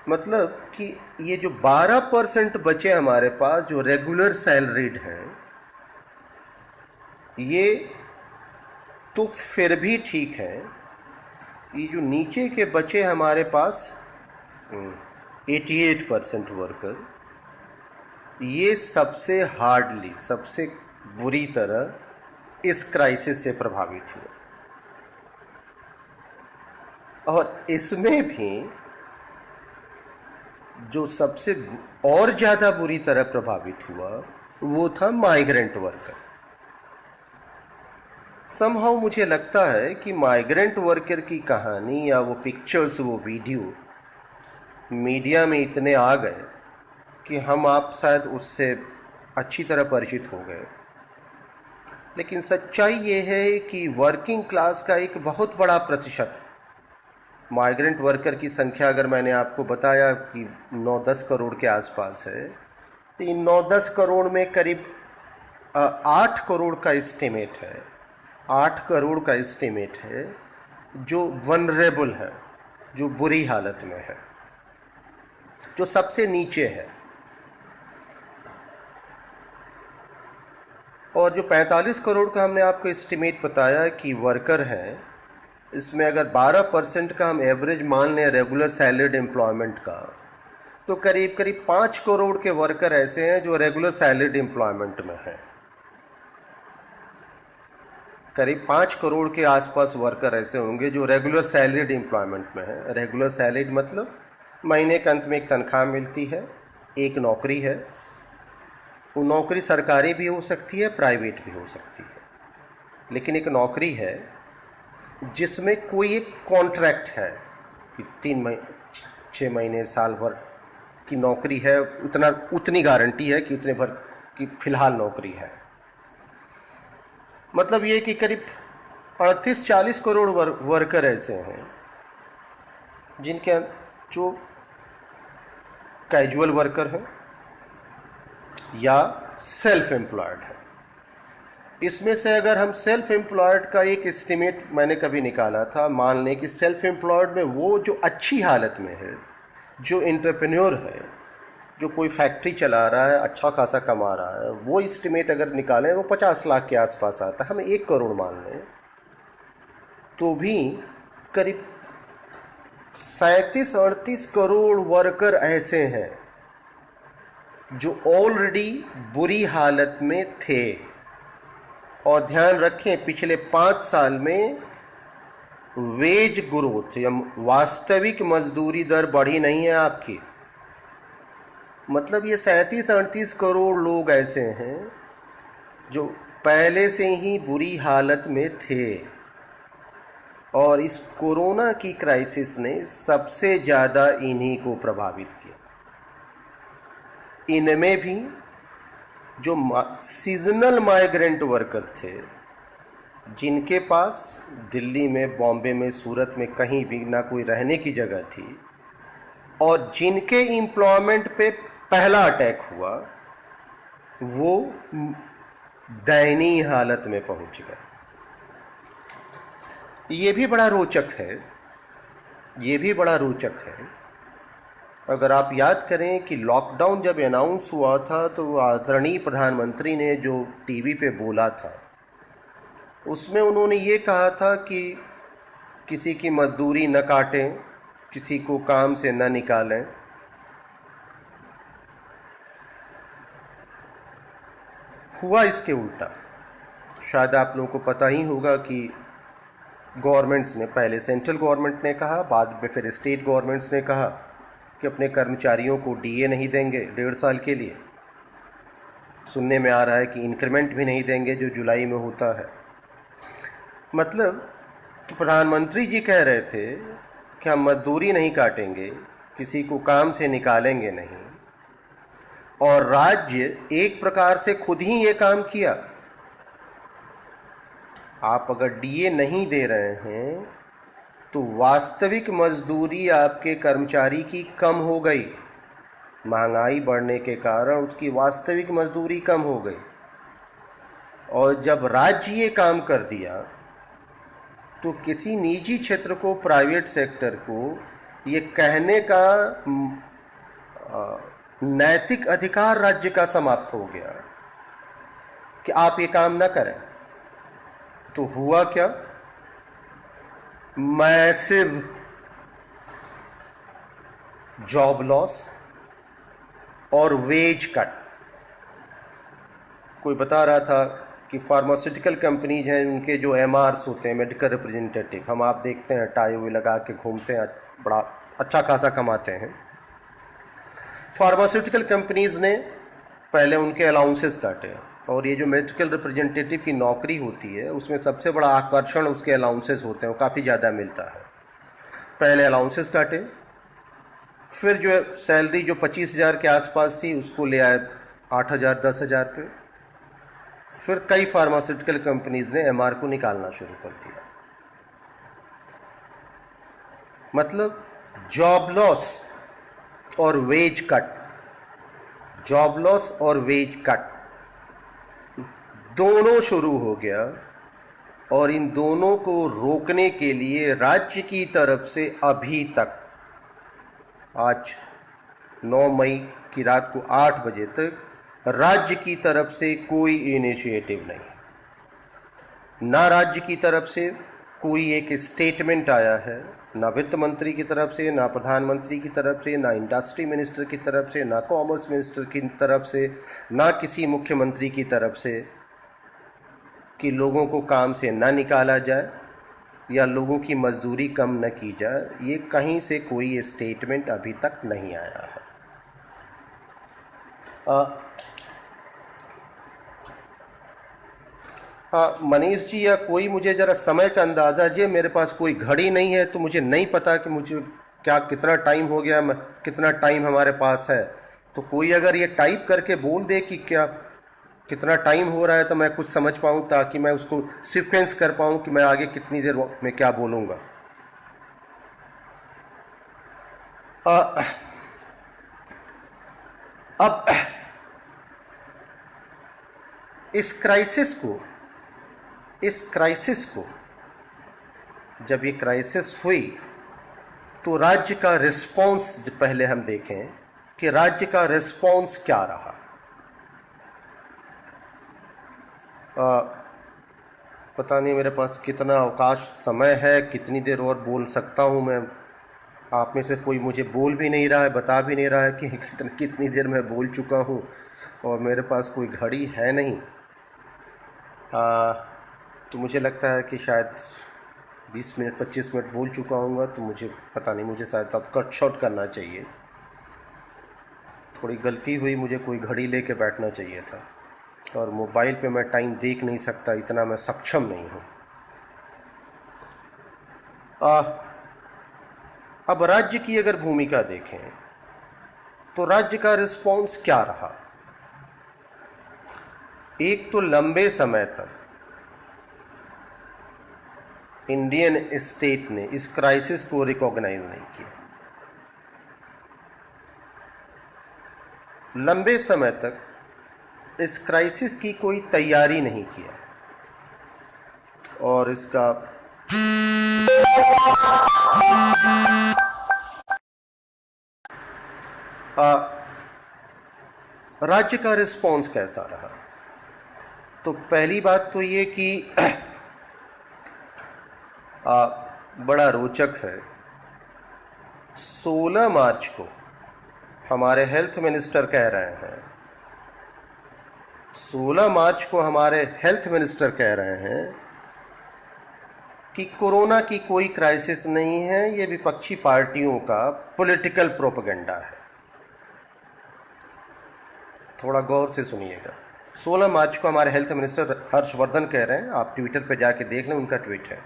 मतलब कि ये जो 12% बचे हमारे पास जो रेगुलर सैलरीड हैं, ये तो फिर भी ठीक है। ये जो नीचे के बचे हमारे पास 88% वर्कर, ये सबसे हार्डली, सबसे बुरी तरह इस क्राइसिस से प्रभावित हुए। और इसमें भी जो सबसे और ज़्यादा बुरी तरह प्रभावित हुआ वो था माइग्रेंट वर्कर। समहाउ मुझे लगता है कि माइग्रेंट वर्कर की कहानी या वो पिक्चर्स, वो वीडियो मीडिया में इतने आ गए कि हम आप शायद उससे अच्छी तरह परिचित हो गए। लेकिन सच्चाई ये है कि वर्किंग क्लास का एक बहुत बड़ा प्रतिशत, माइग्रेंट वर्कर की संख्या अगर मैंने आपको बताया कि 9-10 करोड़ के आसपास है, तो इन 9-10 करोड़ में करीब 8 करोड़ का एस्टिमेट है, 8 करोड़ का एस्टिमेट है जो वनरेबल है, जो बुरी हालत में है, जो सबसे नीचे है। और जो 45 करोड़ का हमने आपको एस्टिमेट बताया कि वर्कर हैं, इसमें अगर 12% का हम एवरेज मान लें रेगुलर सैलरीड एम्प्लॉयमेंट का, तो करीब करीब 5 करोड़ के वर्कर ऐसे हैं जो रेगुलर सैलरीड एम्प्लॉयमेंट में हैं। करीब 5 करोड़ के आसपास वर्कर ऐसे होंगे जो रेगुलर सैलरीड एम्प्लॉयमेंट में हैं। रेगुलर सैलरीड मतलब महीने के अंत में एक तनख्वाह मिलती है, एक नौकरी है। वो नौकरी सरकारी भी हो सकती है, प्राइवेट भी हो सकती है, लेकिन एक नौकरी है जिसमें कोई एक कॉन्ट्रैक्ट है कि 6 महीने, साल भर की नौकरी है, उतनी गारंटी है कि उतने भर की फिलहाल नौकरी है। मतलब ये कि करीब 38-40 करोड़ वर्कर ऐसे हैं जिनके जो कैजुअल वर्कर हैं या सेल्फ एम्प्लॉयड है। इसमें से अगर हम सेल्फ एम्प्लॉयड का एक एस्टिमेट मैंने कभी निकाला था, मान लें कि सेल्फ एम्प्लॉयड में वो जो अच्छी हालत में है, जो एंटरप्रेन्योर है, जो कोई फैक्ट्री चला रहा है, अच्छा खासा कमा रहा है, वो एस्टिमेट अगर निकालें वो 50 लाख के आसपास आता है। हम 1 करोड़ मान लें तो भी करीब 37-38 करोड़ वर्कर ऐसे हैं जो ऑलरेडी बुरी हालत में थे। और ध्यान रखें, पिछले 5 साल में वेज ग्रोथ या वास्तविक मजदूरी दर बढ़ी नहीं है आपकी। मतलब ये 37-38 करोड़ लोग ऐसे हैं जो पहले से ही बुरी हालत में थे, और इस कोरोना की क्राइसिस ने सबसे ज़्यादा इन्हीं को प्रभावित किया। इनमें भी जो सीजनल माइग्रेंट वर्कर थे, जिनके पास दिल्ली में, बॉम्बे में, सूरत में कहीं भी ना कोई रहने की जगह थी, और जिनके एम्प्लॉयमेंट पे पहला अटैक हुआ, वो दयनीय हालत में पहुंच गए। ये भी बड़ा रोचक है, ये भी बड़ा रोचक है। अगर आप याद करें कि लॉकडाउन जब अनाउंस हुआ था तो आदरणीय प्रधानमंत्री ने जो टीवी पे बोला था उसमें उन्होंने ये कहा था कि किसी की मजदूरी न काटें, किसी को काम से न निकालें। हुआ इसके उल्टा। शायद आप लोगों को पता ही होगा कि गवर्नमेंट्स ने, पहले सेंट्रल गवर्नमेंट ने कहा, बाद में फिर स्टेट गवर्नमेंट्स ने कहा कि अपने कर्मचारियों को डीए नहीं देंगे 1.5 साल के लिए। सुनने में आ रहा है कि इंक्रीमेंट भी नहीं देंगे जो जुलाई में होता है। मतलब कि प्रधानमंत्री जी कह रहे थे कि हम मजदूरी नहीं काटेंगे, किसी को काम से निकालेंगे नहीं, और राज्य एक प्रकार से खुद ही ये काम किया। आप अगर डीए नहीं दे रहे हैं तो वास्तविक मजदूरी आपके कर्मचारी की कम हो गई। महंगाई बढ़ने के कारण उसकी वास्तविक मजदूरी कम हो गई। और जब राज्य ये काम कर दिया तो किसी निजी क्षेत्र को, प्राइवेट सेक्टर को ये कहने का नैतिक अधिकार राज्य का समाप्त हो गया कि आप ये काम न करें। तो हुआ क्या? मैसिव जॉब लॉस और वेज कट। कोई बता रहा था कि फार्मास्यूटिकल कंपनीज हैं, उनके जो एमआरस होते हैं, मेडिकल रिप्रेजेंटेटिव, हम आप देखते हैं टाई हुए लगा के घूमते हैं, बड़ा अच्छा खासा कमाते हैं। फार्मास्यूटिकल कंपनीज ने पहले उनके अलाउंसेस काटे, और ये जो मेडिकल रिप्रेजेंटेटिव की नौकरी होती है उसमें सबसे बड़ा आकर्षण उसके अलाउंसेस होते हैं, वो काफ़ी ज़्यादा मिलता है। पहले अलाउंसेस काटे, फिर जो सैलरी जो 25,000 के आसपास थी उसको ले आए 8,000 10,000 पे। फिर कई फार्मास्यूटिकल कंपनीज ने एमआर को निकालना शुरू कर दिया। मतलब जॉब लॉस और वेज कट, जॉब लॉस और वेज कट दोनों शुरू हो गया। और इन दोनों को रोकने के लिए राज्य की तरफ से अभी तक, आज 9 मई की रात को 8 बजे तक, राज्य की तरफ से कोई इनिशिएटिव नहीं। ना राज्य की तरफ से कोई एक स्टेटमेंट आया है, ना वित्त मंत्री की तरफ से, ना प्रधानमंत्री की तरफ से, ना इंडस्ट्री मिनिस्टर की तरफ से, ना कॉमर्स मिनिस्टर की तरफ से, ना किसी मुख्यमंत्री की तरफ से कि लोगों को काम से ना निकाला जाए या लोगों की मजदूरी कम न की जाए। ये कहीं से कोई स्टेटमेंट अभी तक नहीं आया है। मनीष जी या कोई मुझे ज़रा समय का अंदाज़ा दीजिए। मेरे पास कोई घड़ी नहीं है तो मुझे नहीं पता कि मुझे क्या कितना टाइम हो गया, कितना टाइम हमारे पास है। तो कोई अगर ये टाइप करके बोल दे कि क्या कितना टाइम हो रहा है तो मैं कुछ समझ पाऊँ, ताकि मैं उसको सीक्वेंस कर पाऊँ कि मैं आगे कितनी देर में क्या बोलूँगा। अब इस क्राइसिस को जब ये क्राइसिस हुई तो राज्य का रिस्पॉन्स पहले हम देखें कि राज्य का रिस्पॉन्स क्या रहा। पता नहीं मेरे पास कितना अवकाश समय है, कितनी देर और बोल सकता हूँ मैं। आप में से कोई मुझे बोल भी नहीं रहा है, बता भी नहीं रहा है कि कितनी देर मैं बोल चुका हूँ, और मेरे पास कोई घड़ी है नहीं। तो मुझे लगता है कि शायद 20 मिनट 25 मिनट बोल चुका हूँगा। तो मुझे पता नहीं, मुझे शायद अब कट शॉर्ट करना चाहिए। थोड़ी गलती हुई, मुझे कोई घड़ी लेके बैठना चाहिए था, और मोबाइल पे मैं टाइम देख नहीं सकता, इतना मैं सक्षम नहीं हूँ। अब राज्य की अगर भूमिका देखें तो राज्य का रिस्पॉन्स क्या रहा। एक तो लंबे समय तक इंडियन स्टेट ने इस क्राइसिस को रिकॉग्नाइज नहीं किया। लंबे समय तक इस क्राइसिस की कोई तैयारी नहीं किया, और इसका राज्य का रिस्पॉन्स कैसा रहा? तो पहली बात तो ये कि बड़ा रोचक है। 16 मार्च को हमारे हेल्थ मिनिस्टर कह रहे हैं 16 मार्च को हमारे हेल्थ मिनिस्टर कह रहे हैं कि कोरोना की कोई क्राइसिस नहीं है, ये विपक्षी पार्टियों का पॉलिटिकल प्रोपेगेंडा है। थोड़ा गौर से सुनिएगा। 16 मार्च को हमारे हेल्थ मिनिस्टर हर्षवर्धन कह रहे हैं, आप ट्विटर पर जाके देख लें, उनका ट्वीट है।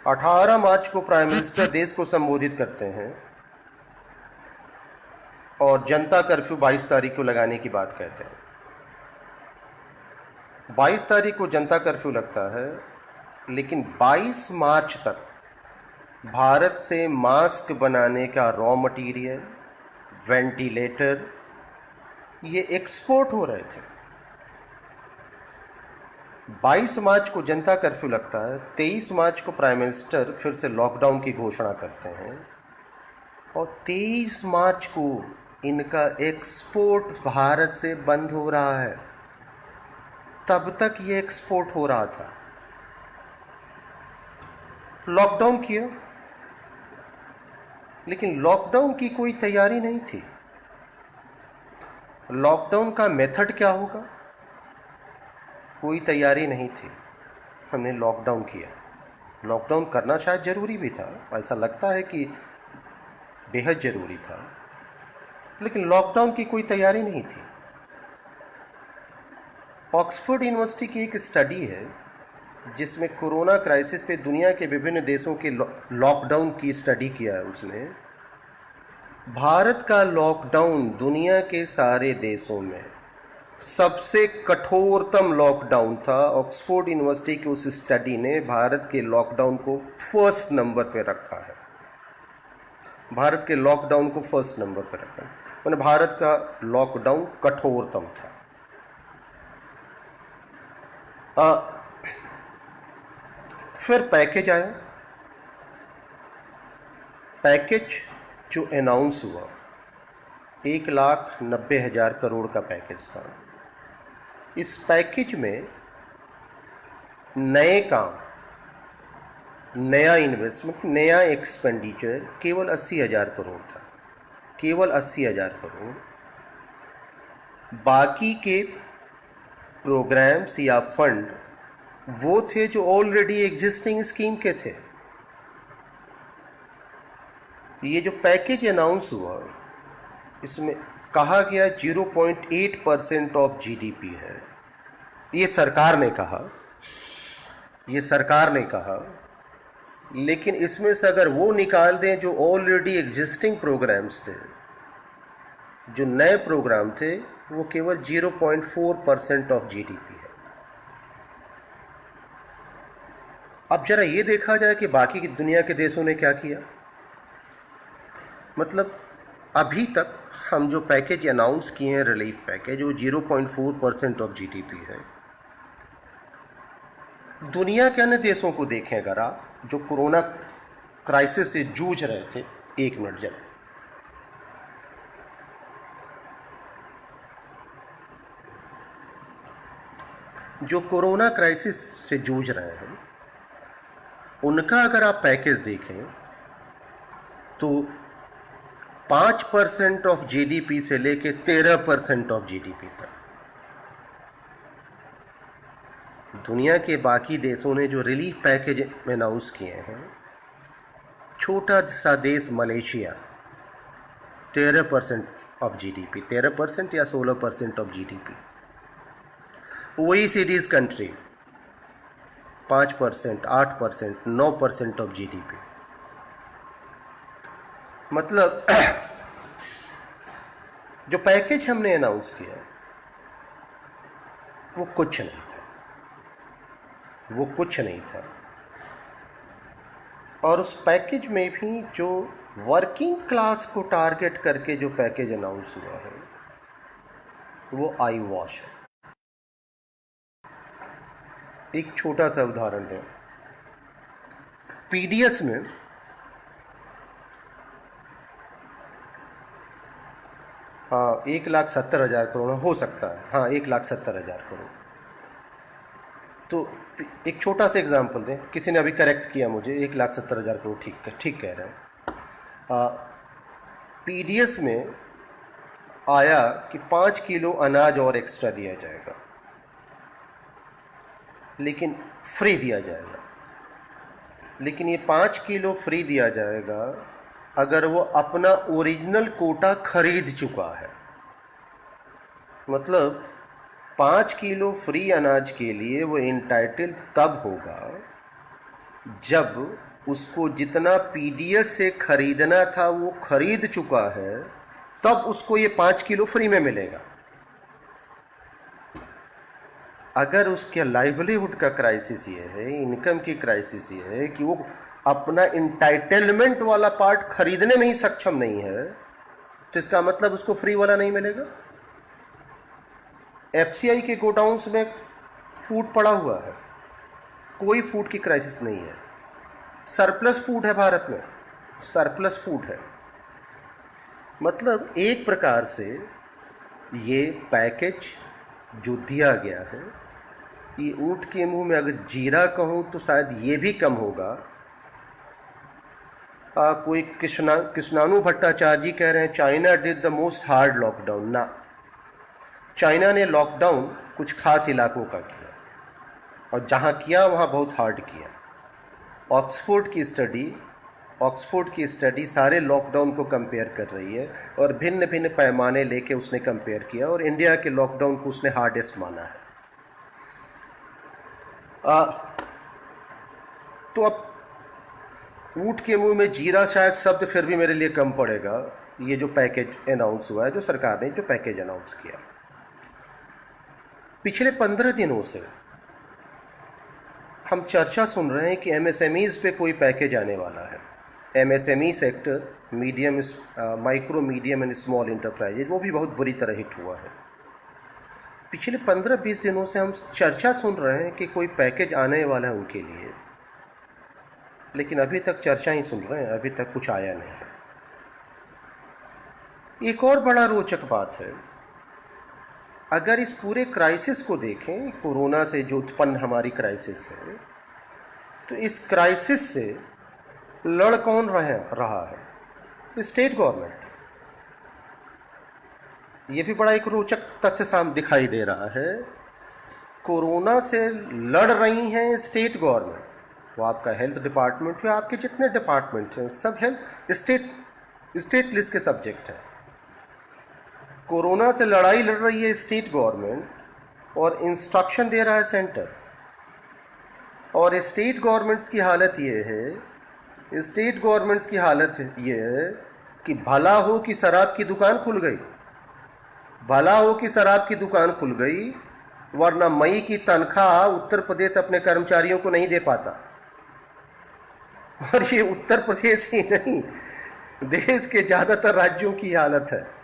18 मार्च को प्राइम मिनिस्टर देश को संबोधित करते हैं और जनता कर्फ्यू 22 तारीख को लगाने की बात कहते हैं। 22 तारीख को जनता कर्फ्यू लगता है, लेकिन 22 मार्च तक भारत से मास्क बनाने का रॉ मटेरियल, वेंटिलेटर, ये एक्सपोर्ट हो रहे थे। 22 मार्च को जनता कर्फ्यू लगता है, 23 मार्च को प्राइम मिनिस्टर फिर से लॉकडाउन की घोषणा करते हैं और 23 मार्च को इनका एक्सपोर्ट भारत से बंद हो रहा है। तब तक ये एक्सपोर्ट हो रहा था। लॉकडाउन किया, लेकिन लॉकडाउन की कोई तैयारी नहीं थी। लॉकडाउन का मेथड क्या होगा, कोई तैयारी नहीं थी। हमने लॉकडाउन किया। लॉकडाउन करना शायद ज़रूरी भी था, ऐसा लगता है कि बेहद ज़रूरी था, लेकिन लॉकडाउन की कोई तैयारी नहीं थी। ऑक्सफोर्ड यूनिवर्सिटी की एक स्टडी है जिसमें कोरोना क्राइसिस पे दुनिया के विभिन्न देशों के लॉकडाउन की स्टडी किया है उसने। भारत का लॉकडाउन दुनिया के सारे देशों में सबसे कठोरतम लॉकडाउन था। ऑक्सफोर्ड यूनिवर्सिटी की उस स्टडी ने भारत के लॉकडाउन को फर्स्ट नंबर पे रखा है। भारत के लॉकडाउन को फर्स्ट नंबर पे रखा है, मैंने भारत का लॉकडाउन कठोरतम था। फिर पैकेज आया। पैकेज जो अनाउंस हुआ 1,90,000 करोड़ का पैकेज था। इस पैकेज में नए काम, नया इन्वेस्टमेंट, नया एक्सपेंडिचर केवल 80,000 करोड़ था, केवल 80,000 करोड़। बाकी के प्रोग्राम्स या फंड वो थे जो ऑलरेडी एग्जिस्टिंग स्कीम के थे। ये जो पैकेज अनाउंस हुआ इसमें कहा गया 0.8% ऑफ जीडीपी है। ये सरकार ने कहा, लेकिन इसमें से अगर वो निकाल दें जो ऑलरेडी एग्जिस्टिंग प्रोग्राम्स थे, जो नए प्रोग्राम थे, वो केवल 0.4% ऑफ जीडीपी है। अब जरा ये देखा जाए कि बाकी की दुनिया के देशों ने क्या किया। मतलब अभी तक हम जो पैकेज अनाउंस किए हैं, रिलीफ पैकेज, वो 0.4% ऑफ जीडीपी है। दुनिया के अन्य देशों को देखें अगर आप, जो कोरोना क्राइसिस से जूझ रहे थे। एक मिनट जरा, जो कोरोना क्राइसिस से जूझ रहे हैं उनका अगर आप पैकेज देखें तो 5% ऑफ जीडीपी से लेके 13% ऑफ जीडीपी तक। दुनिया के बाकी देशों ने जो रिलीफ पैकेज अनाउंस किए हैं, छोटा सा देश मलेशिया 13% ऑफ जीडीपी, 13% या 16% of GDP. OECD's country 5%, 8%, 9% of GDP. मतलब जो पैकेज हमने अनाउंस किया वो कुछ नहीं था, वो कुछ नहीं था। और उस पैकेज में भी जो वर्किंग क्लास को टारगेट करके जो पैकेज अनाउंस हुआ है वो आई वॉश है। एक छोटा सा उदाहरण दें, पीडीएस में हाँ, 1,70,000 करोड़ हो सकता है, हाँ 1,70,000 करोड़। तो एक छोटा सा एग्जांपल दें, किसी ने अभी करेक्ट किया मुझे, 1,70,000 करोड़ ठीक कह रहे हैं। पीडीएस में आया कि 5 किलो अनाज और एक्स्ट्रा दिया जाएगा, लेकिन फ्री दिया जाएगा। लेकिन ये 5 किलो फ्री दिया जाएगा अगर वो अपना ओरिजिनल कोटा खरीद चुका है। मतलब 5 किलो फ्री अनाज के लिए वो इंटाइटल तब होगा जब उसको जितना पीडीएस से खरीदना था वो खरीद चुका है, तब उसको ये 5 किलो फ्री में मिलेगा। अगर उसके लाइवलीहुड का क्राइसिस ये है, इनकम की क्राइसिस ये है कि वो अपना इंटाइटलमेंट वाला पार्ट खरीदने में ही सक्षम नहीं है, तो इसका मतलब उसको फ्री वाला नहीं मिलेगा। एफसीआई के गोडाउन्स में फूड पड़ा हुआ है, कोई फूड की क्राइसिस नहीं है। सरप्लस फूड है भारत में, सरप्लस फूड है। मतलब एक प्रकार से ये पैकेज जो दिया गया है, ये ऊँट के मुंह में अगर जीरा कहूँ तो शायद ये भी कम होगा। कोई कृष्णानु भट्टाचार्य जी कह रहे हैं China did the most hard lockdown. ना, चाइना ने लॉकडाउन कुछ खास इलाकों का किया, और जहाँ किया वहाँ बहुत हार्ड किया। ऑक्सफोर्ड की स्टडी सारे लॉकडाउन को कंपेयर कर रही है, और भिन्न भिन्न पैमाने लेके उसने कंपेयर किया, और इंडिया के लॉकडाउन को उसने हार्डेस्ट माना है। तो अब ऊँट के मुंह में जीरा शायद शब्द फिर भी मेरे लिए कम पड़ेगा। ये जो पैकेज अनाउंस हुआ है, जो सरकार ने जो पैकेज अनाउंस किया, पिछले 15 दिनों से हम चर्चा सुन रहे हैं कि एमएसएमईज पे कोई पैकेज आने वाला है। MSME sector, micro medium and small enterprises, वो भी बहुत बुरी तरह हिट हुआ है। पिछले 15-20 दिनों से हम चर्चा सुन रहे हैं कि कोई पैकेज आने वाला है उनके लिए, लेकिन अभी तक चर्चा ही सुन रहे हैं, अभी तक कुछ आया नहीं। एक और बड़ा रोचक बात है, अगर इस पूरे क्राइसिस को देखें, कोरोना से जो उत्पन्न हमारी क्राइसिस है, तो इस क्राइसिस से लड़ कौन रहा है? State government. ये भी बड़ा एक रोचक तथ्य सामने दिखाई दे रहा है। कोरोना से लड़ रही हैं स्टेट गवर्नमेंट, वो आपका हेल्थ डिपार्टमेंट है, आपके जितने डिपार्टमेंट हैं सब हेल्थ स्टेट लिस्ट के सब्जेक्ट हैं। कोरोना से लड़ाई लड़ रही है स्टेट गवर्नमेंट, और इंस्ट्रक्शन दे रहा है सेंटर। और स्टेट गवर्नमेंट्स की हालत ये है कि भला हो कि शराब की दुकान खुल गई, वरना मई की तनख्वाह उत्तर प्रदेश अपने कर्मचारियों को नहीं दे पाता। और ये उत्तर प्रदेश ही नहीं, देश के ज़्यादातर राज्यों की हालत है।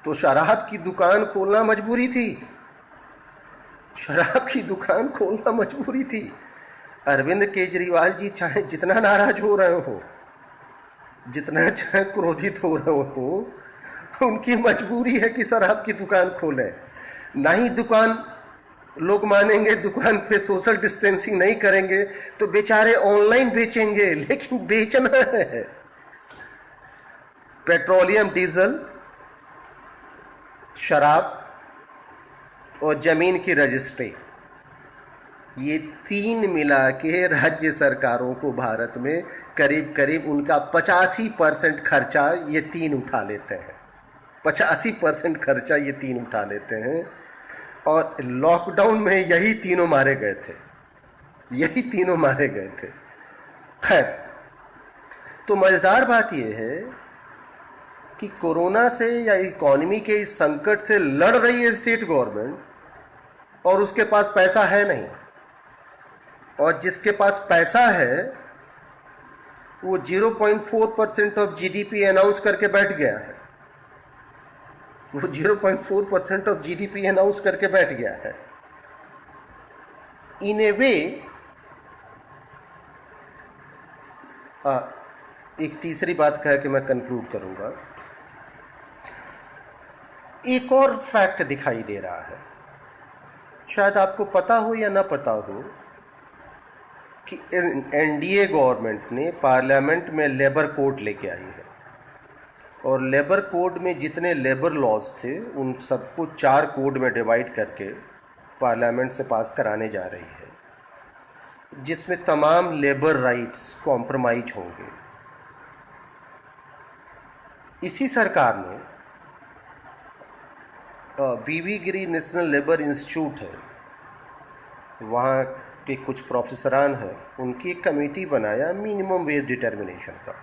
तो शराब की दुकान खोलना मजबूरी थी। अरविंद केजरीवाल जी चाहे जितना नाराज हो रहे हो, जितना चाहे क्रोधित हो रहे हो, उनकी मजबूरी है कि शराब की दुकान खोलें। ना ही दुकान लोग मानेंगे, दुकान पे सोशल डिस्टेंसिंग नहीं करेंगे, तो बेचारे ऑनलाइन बेचेंगे, लेकिन बेचना है। पेट्रोलियम, डीजल, शराब और जमीन की रजिस्ट्री, ये 3 मिला के राज्य सरकारों को भारत में करीब करीब उनका 85% खर्चा ये 3 उठा लेते हैं। 85% खर्चा ये 3 उठा लेते हैं। और लॉकडाउन में यही तीनों मारे गए थे। खैर, तो मजेदार बात यह है कि कोरोना से या इकोनॉमी के इस संकट से लड़ रही है स्टेट गवर्नमेंट, और उसके पास पैसा है नहीं। और जिसके पास पैसा है वो 0.4% ऑफ जीडीपी अनाउंस करके बैठ गया है। इन ए वे, एक तीसरी बात कह के मैं कंक्लूड करूंगा। एक और फैक्ट दिखाई दे रहा है, शायद आपको पता हो या ना पता हो, कि एनडीए गवर्नमेंट ने पार्लियामेंट में लेबर कोड लेके आई है, और लेबर कोड में जितने लेबर लॉज थे उन सबको 4 कोड में डिवाइड करके पार्लियामेंट से पास कराने जा रही है, जिसमें तमाम लेबर राइट्स कॉम्प्रोमाइज होंगे। इसी सरकार ने वीवी गिरी नेशनल लेबर इंस्टीट्यूट है, वहाँ के कुछ प्रोफेसरान हैं, उनकी एक कमेटी बनाया मिनिमम वेज डिटर्मिनेशन का।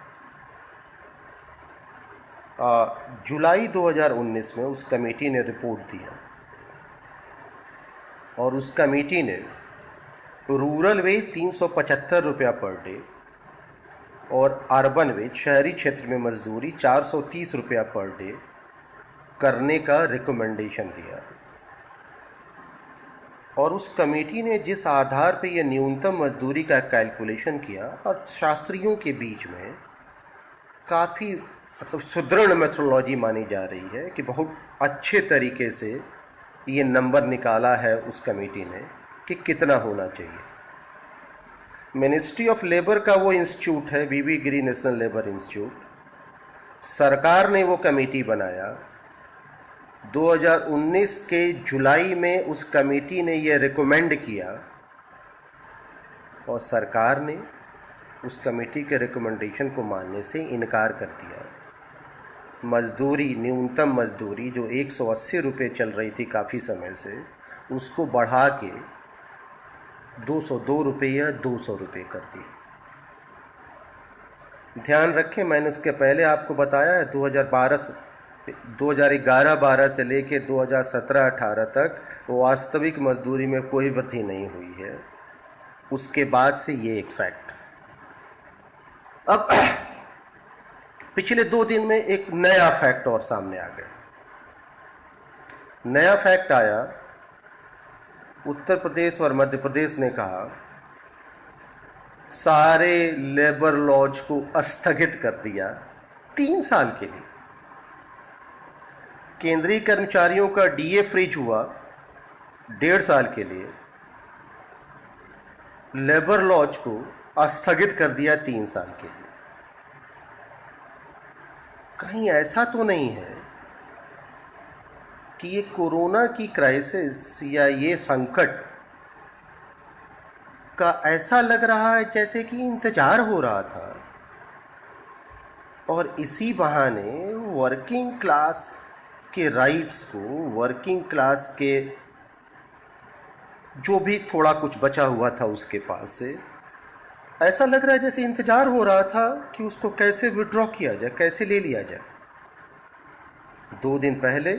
जुलाई 2019 में उस कमेटी ने रिपोर्ट दिया, और उस कमेटी ने रूरल वेज 375 रुपया पर डे और अर्बन वेज शहरी क्षेत्र में मजदूरी 430 रुपया पर डे करने का रिकमेंडेशन दिया। और उस कमेटी ने जिस आधार पे यह न्यूनतम मजदूरी का कैलकुलेशन किया, और शास्त्रियों के बीच में काफ़ी सुदृढ़ मेथोडोलॉजी मानी जा रही है कि बहुत अच्छे तरीके से ये नंबर निकाला है उस कमेटी ने कि कितना होना चाहिए। मिनिस्ट्री ऑफ लेबर का वो इंस्टीट्यूट है, वीवी गिरी नेशनल लेबर इंस्टीट्यूट, सरकार ने वो कमेटी बनाया। 2019 के जुलाई में उस कमेटी ने ये रिकमेंड किया, और सरकार ने उस कमेटी के रिकमेंडेशन को मानने से इनकार कर दिया। मजदूरी, न्यूनतम मजदूरी जो 180 रुपये चल रही थी काफ़ी समय से, उसको बढ़ा के 202 रुपये या 200 रुपये कर दी। ध्यान रखें, मैंने उसके पहले आपको बताया है 2011-12 से लेके 2017-18 तक वास्तविक मजदूरी में कोई वृद्धि नहीं हुई है। उसके बाद से ये एक फैक्ट। अब पिछले 2 दिन में एक नया फैक्ट और सामने आ गया। नया फैक्ट आया, उत्तर प्रदेश और मध्य प्रदेश ने कहा सारे लेबर लॉज को स्थगित कर दिया 3 साल के लिए। केंद्रीय कर्मचारियों का डीए फ्रीज हुआ 1.5 साल के लिए, लेबर लॉज को स्थगित कर दिया 3 साल के लिए। कहीं ऐसा तो नहीं है कि ये कोरोना की क्राइसिस या ये संकट का ऐसा लग रहा है जैसे कि इंतजार हो रहा था, और इसी बहाने वर्किंग क्लास के राइट्स को, वर्किंग क्लास के जो भी थोड़ा कुछ बचा हुआ था उसके पास से, ऐसा लग रहा है जैसे इंतजार हो रहा था कि उसको कैसे विड्रॉ किया जाए, कैसे ले लिया जाए। 2 दिन पहले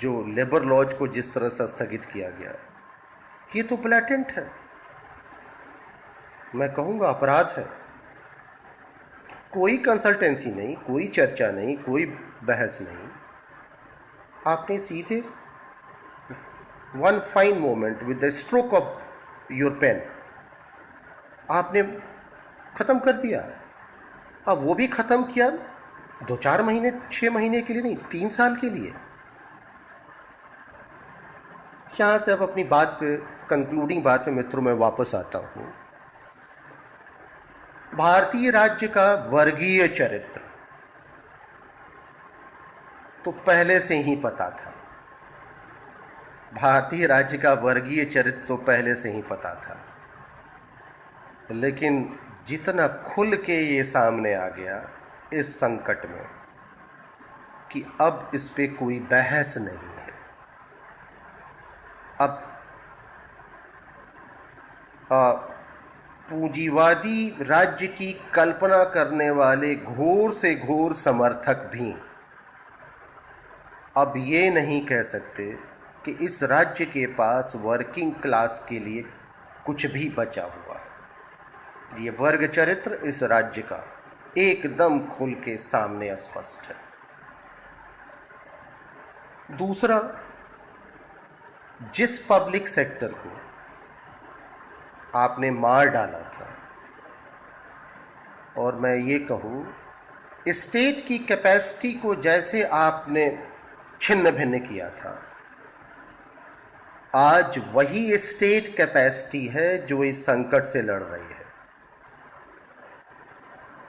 जो लेबर लॉज को जिस तरह से स्थगित किया गया, ये तो ब्लैटेंट है, मैं कहूँगा अपराध है। कोई कंसल्टेंसी नहीं, कोई चर्चा नहीं, कोई बहस नहीं, आपने सीधे one fine moment with the stroke of your pen आपने ख़त्म कर दिया। अब वो भी ख़त्म किया 2-4 महीने, 6 महीने के लिए नहीं, 3 साल के लिए। यहाँ से अब अपनी बात पे, कंक्लूडिंग बात पे मित्रों में वापस आता हूँ। भारतीय राज्य का वर्गीय चरित्र तो पहले से ही पता था, भारतीय राज्य का वर्गीय चरित्र तो पहले से ही पता था, लेकिन जितना खुल के ये सामने आ गया इस संकट में कि अब इस पे कोई बहस नहीं है। अब पूंजीवादी राज्य की कल्पना करने वाले घोर से घोर समर्थक भी अब ये नहीं कह सकते कि इस राज्य के पास वर्किंग क्लास के लिए कुछ भी बचा हुआ है। ये वर्ग चरित्र इस राज्य का एकदम खुल के सामने स्पष्ट है। दूसरा, जिस पब्लिक सेक्टर को आपने मार डाला था, और मैं ये कहूँ स्टेट की कैपेसिटी को जैसे आपने छिन्न भिन्न किया था। आज वही स्टेट कैपेसिटी है जो इस संकट से लड़ रही है।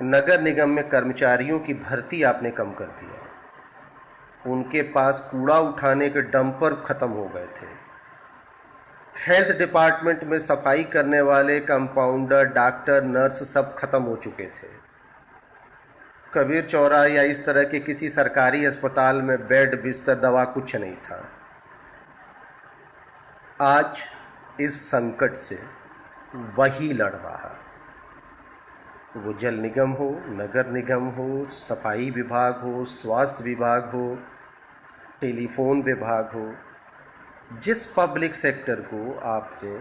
नगर निगम में कर्मचारियों की भर्ती आपने कम कर दिया, उनके पास कूड़ा उठाने के डंपर खत्म हो गए थे। हेल्थ डिपार्टमेंट में सफाई करने वाले कंपाउंडर, डॉक्टर, नर्स सब खत्म हो चुके थे। कबीर चौराहा या इस तरह के किसी सरकारी अस्पताल में बेड, बिस्तर, दवा कुछ नहीं था। आज इस संकट से वही लड़ रहा, वो जल निगम हो, नगर निगम हो, सफाई विभाग हो, स्वास्थ्य विभाग हो, टेलीफोन विभाग हो। जिस पब्लिक सेक्टर को आपने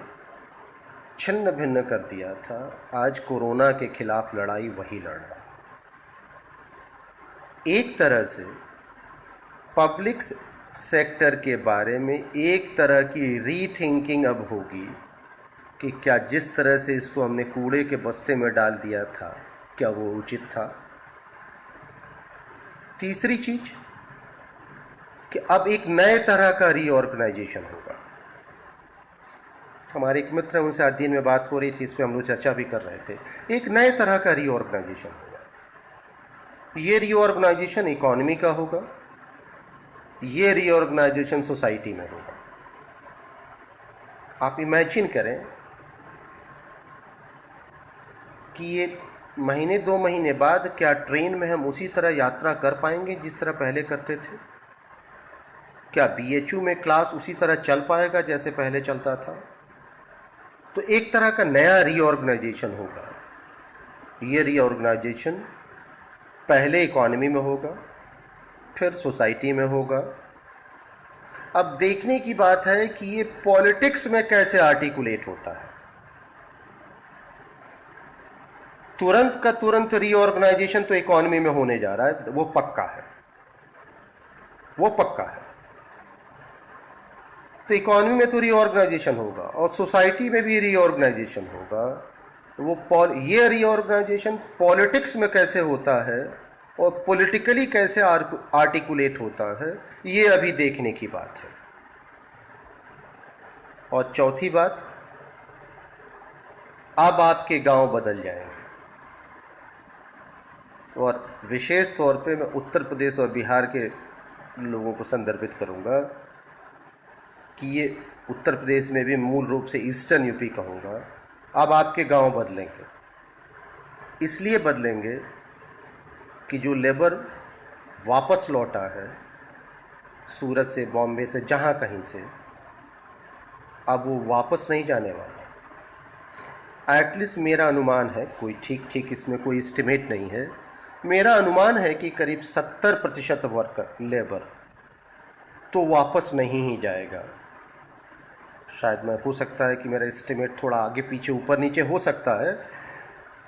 छिन्न भिन्न कर दिया था, आज कोरोना के खिलाफ लड़ाई वही लड़ रहा। एक तरह से पब्लिक सेक्टर के बारे में एक तरह की रीथिंकिंग अब होगी कि क्या जिस तरह से इसको हमने कूड़े के बस्ते में डाल दिया था, क्या वो उचित था। तीसरी चीज कि अब एक नए तरह का रीऑर्गेनाइजेशन होगा। हमारे एक मित्र, उनसे आज दिन में बात हो रही थी, इस पर हम लोग चर्चा भी कर रहे थे। एक नए तरह का रीऑर्गेनाइजेशन होगा। ये रीऑर्गेनाइजेशन इकोनॉमी का होगा, ये रीऑर्गेनाइजेशन सोसाइटी में होगा। आप इमेजिन करें कि ये महीने 2 महीने बाद क्या ट्रेन में हम उसी तरह यात्रा कर पाएंगे जिस तरह पहले करते थे? क्या बीएचयू में क्लास उसी तरह चल पाएगा जैसे पहले चलता था? तो एक तरह का नया रीऑर्गेनाइजेशन होगा। ये रीऑर्गेनाइजेशन पहले इकोनॉमी में होगा, फिर सोसाइटी में होगा। अब देखने की बात है कि ये पॉलिटिक्स में कैसे आर्टिकुलेट होता है। तुरंत का तुरंत रीऑर्गेनाइजेशन तो इकोनॉमी में होने जा रहा है, वो पक्का है, वो पक्का है। तो इकोनॉमी में तो रीऑर्गेनाइजेशन होगा और सोसाइटी में भी रीऑर्गेनाइजेशन होगा। ये रीऑर्गेनाइजेशन पॉलिटिक्स में कैसे होता है और पॉलिटिकली कैसे आर्टिकुलेट होता है, ये अभी देखने की बात है। और चौथी बात, अब आपके गांव बदल जाएंगे। और विशेष तौर पे मैं उत्तर प्रदेश और बिहार के लोगों को संदर्भित करूंगा कि ये उत्तर प्रदेश में भी मूल रूप से ईस्टर्न यूपी कहूँगा। अब आपके गांव बदलेंगे, इसलिए बदलेंगे कि जो लेबर वापस लौटा है सूरत से, बॉम्बे से, जहाँ कहीं से, अब वो वापस नहीं जाने वाला। एटलीस्ट मेरा अनुमान है, कोई ठीक इसमें कोई एस्टिमेट नहीं है, मेरा अनुमान है कि करीब 70% वर्कर लेबर तो वापस नहीं ही जाएगा। शायद मैं, हो सकता है कि मेरा एस्टिमेट थोड़ा आगे पीछे ऊपर नीचे हो सकता है,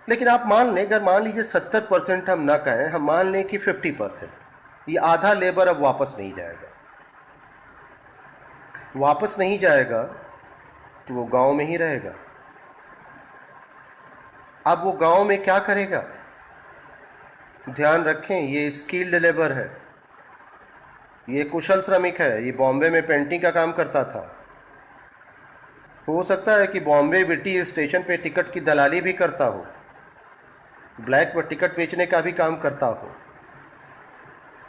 लेकिन आप मान लें, अगर मान लीजिए 70% हम ना कहें, हम मान लें कि 50%, ये आधा लेबर अब वापस नहीं जाएगा। वापस नहीं जाएगा तो वो गांव में ही रहेगा। अब वो गांव में क्या करेगा? ध्यान रखें, ये स्किल्ड लेबर है, ये कुशल श्रमिक है। ये बॉम्बे में पेंटिंग का काम करता था, हो सकता है कि बॉम्बे बिटी स्टेशन पे टिकट की दलाली भी करता हो, ब्लैक पर टिकट बेचने का भी काम करता हो।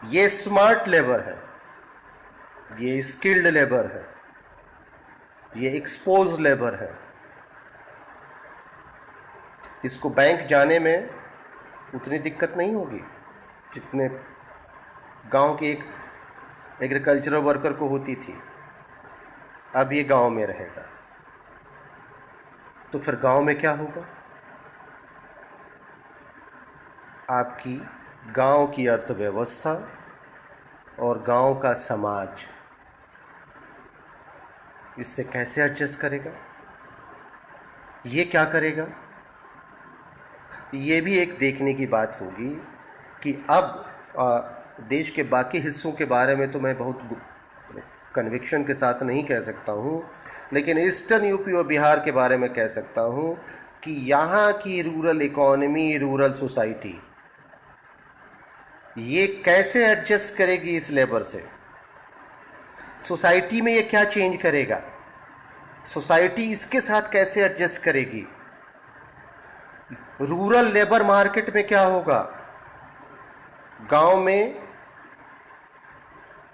ये स्मार्ट लेबर है, ये स्किल्ड लेबर है, ये एक्सपोज लेबर है। इसको बैंक जाने में उतनी दिक्कत नहीं होगी जितने गांव के एक एग्रीकल्चरल वर्कर को होती थी। अब ये गांव में रहेगा, तो फिर गांव में क्या होगा? आपकी गांव की अर्थव्यवस्था और गांव का समाज इससे कैसे एडजस्ट करेगा? ये क्या करेगा? ये भी एक देखने की बात होगी कि अब देश के बाकी हिस्सों के बारे में तो मैं बहुत कन्विक्शन के साथ नहीं कह सकता हूँ, लेकिन ईस्टर्न यूपी और बिहार के बारे में कह सकता हूँ कि यहाँ की रूरल इकोनॉमी, रूरल सोसाइटी ये कैसे एडजस्ट करेगी इस लेबर से। सोसाइटी में ये क्या चेंज करेगा, सोसाइटी इसके साथ कैसे एडजस्ट करेगी, रूरल लेबर मार्केट में क्या होगा, गांव में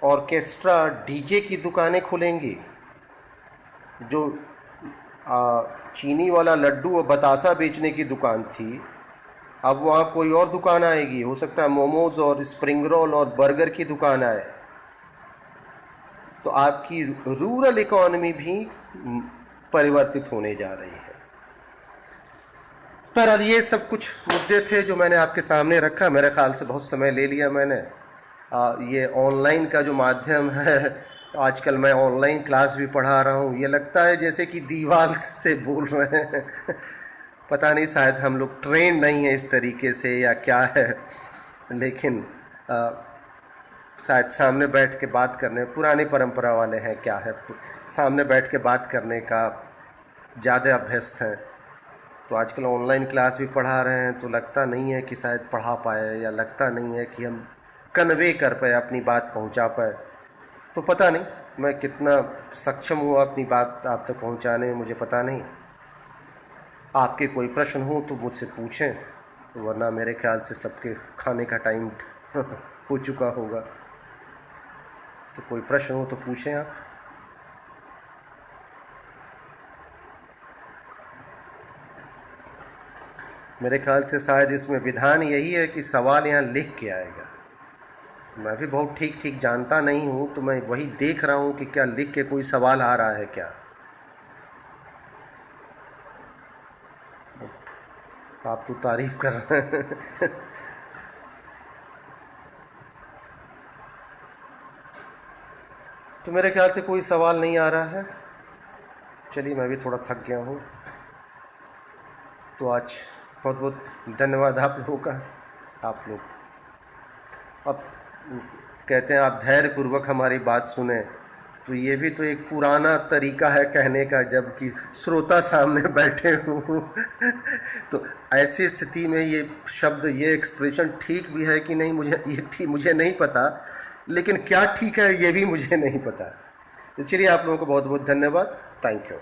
ऑर्केस्ट्रा डीजे की दुकानें खुलेंगी, जो चीनी वाला लड्डू और बतासा बेचने की दुकान थी अब वहाँ कोई और दुकान आएगी, हो सकता है मोमोज और स्प्रिंग रोल और बर्गर की दुकान आए। तो आपकी रूरल इकोनॉमी भी परिवर्तित होने जा रही है। पर ये सब कुछ मुद्दे थे जो मैंने आपके सामने रखा। मेरे ख्याल से बहुत समय ले लिया मैंने। ये ऑनलाइन का जो माध्यम है, आजकल मैं ऑनलाइन क्लास भी पढ़ा रहा हूँ, ये लगता है जैसे कि दीवार से बोल रहे हैं पता नहीं, शायद हम लोग ट्रेन नहीं है इस तरीके से या क्या है, लेकिन शायद सामने बैठ के बात करने, पुरानी परंपरा वाले हैं क्या है, सामने बैठ के बात करने का ज़्यादा अभ्यस्त हैं। तो आजकल ऑनलाइन क्लास भी पढ़ा रहे हैं, तो लगता नहीं है कि शायद पढ़ा पाए, या लगता नहीं है कि हम कन्वे कर पाए, अपनी बात पहुंचा पाए। तो पता नहीं मैं कितना सक्षम हूँ अपनी बात आप तक पहुंचाने में, मुझे पता नहीं। आपके कोई प्रश्न हो तो मुझसे पूछें, वरना मेरे ख्याल से सबके खाने का टाइम हो चुका होगा। तो कोई प्रश्न हो तो पूछें आप। मेरे ख्याल से शायद इसमें विधान यही है कि सवाल यहाँ लिख के आएगा। मैं भी बहुत ठीक ठीक जानता नहीं हूँ, तो मैं वही देख रहा हूँ कि क्या लिख के कोई सवाल आ रहा है क्या। आप तो तारीफ कर रहे हैं तो मेरे ख्याल से कोई सवाल नहीं आ रहा है। चलिए, मैं भी थोड़ा थक गया हूँ। तो आज बहुत बहुत धन्यवाद आप लोगों का। आप लोग अब कहते हैं आप धैर्यपूर्वक हमारी बात सुने, तो ये भी तो एक पुराना तरीका है कहने का, जबकि श्रोता सामने बैठे हों तो ऐसी स्थिति में ये शब्द, ये एक्सप्रेशन ठीक भी है कि नहीं, मुझे नहीं पता, लेकिन क्या ठीक है ये भी मुझे नहीं पता। तो चलिए, आप लोगों को बहुत बहुत धन्यवाद। Thank you.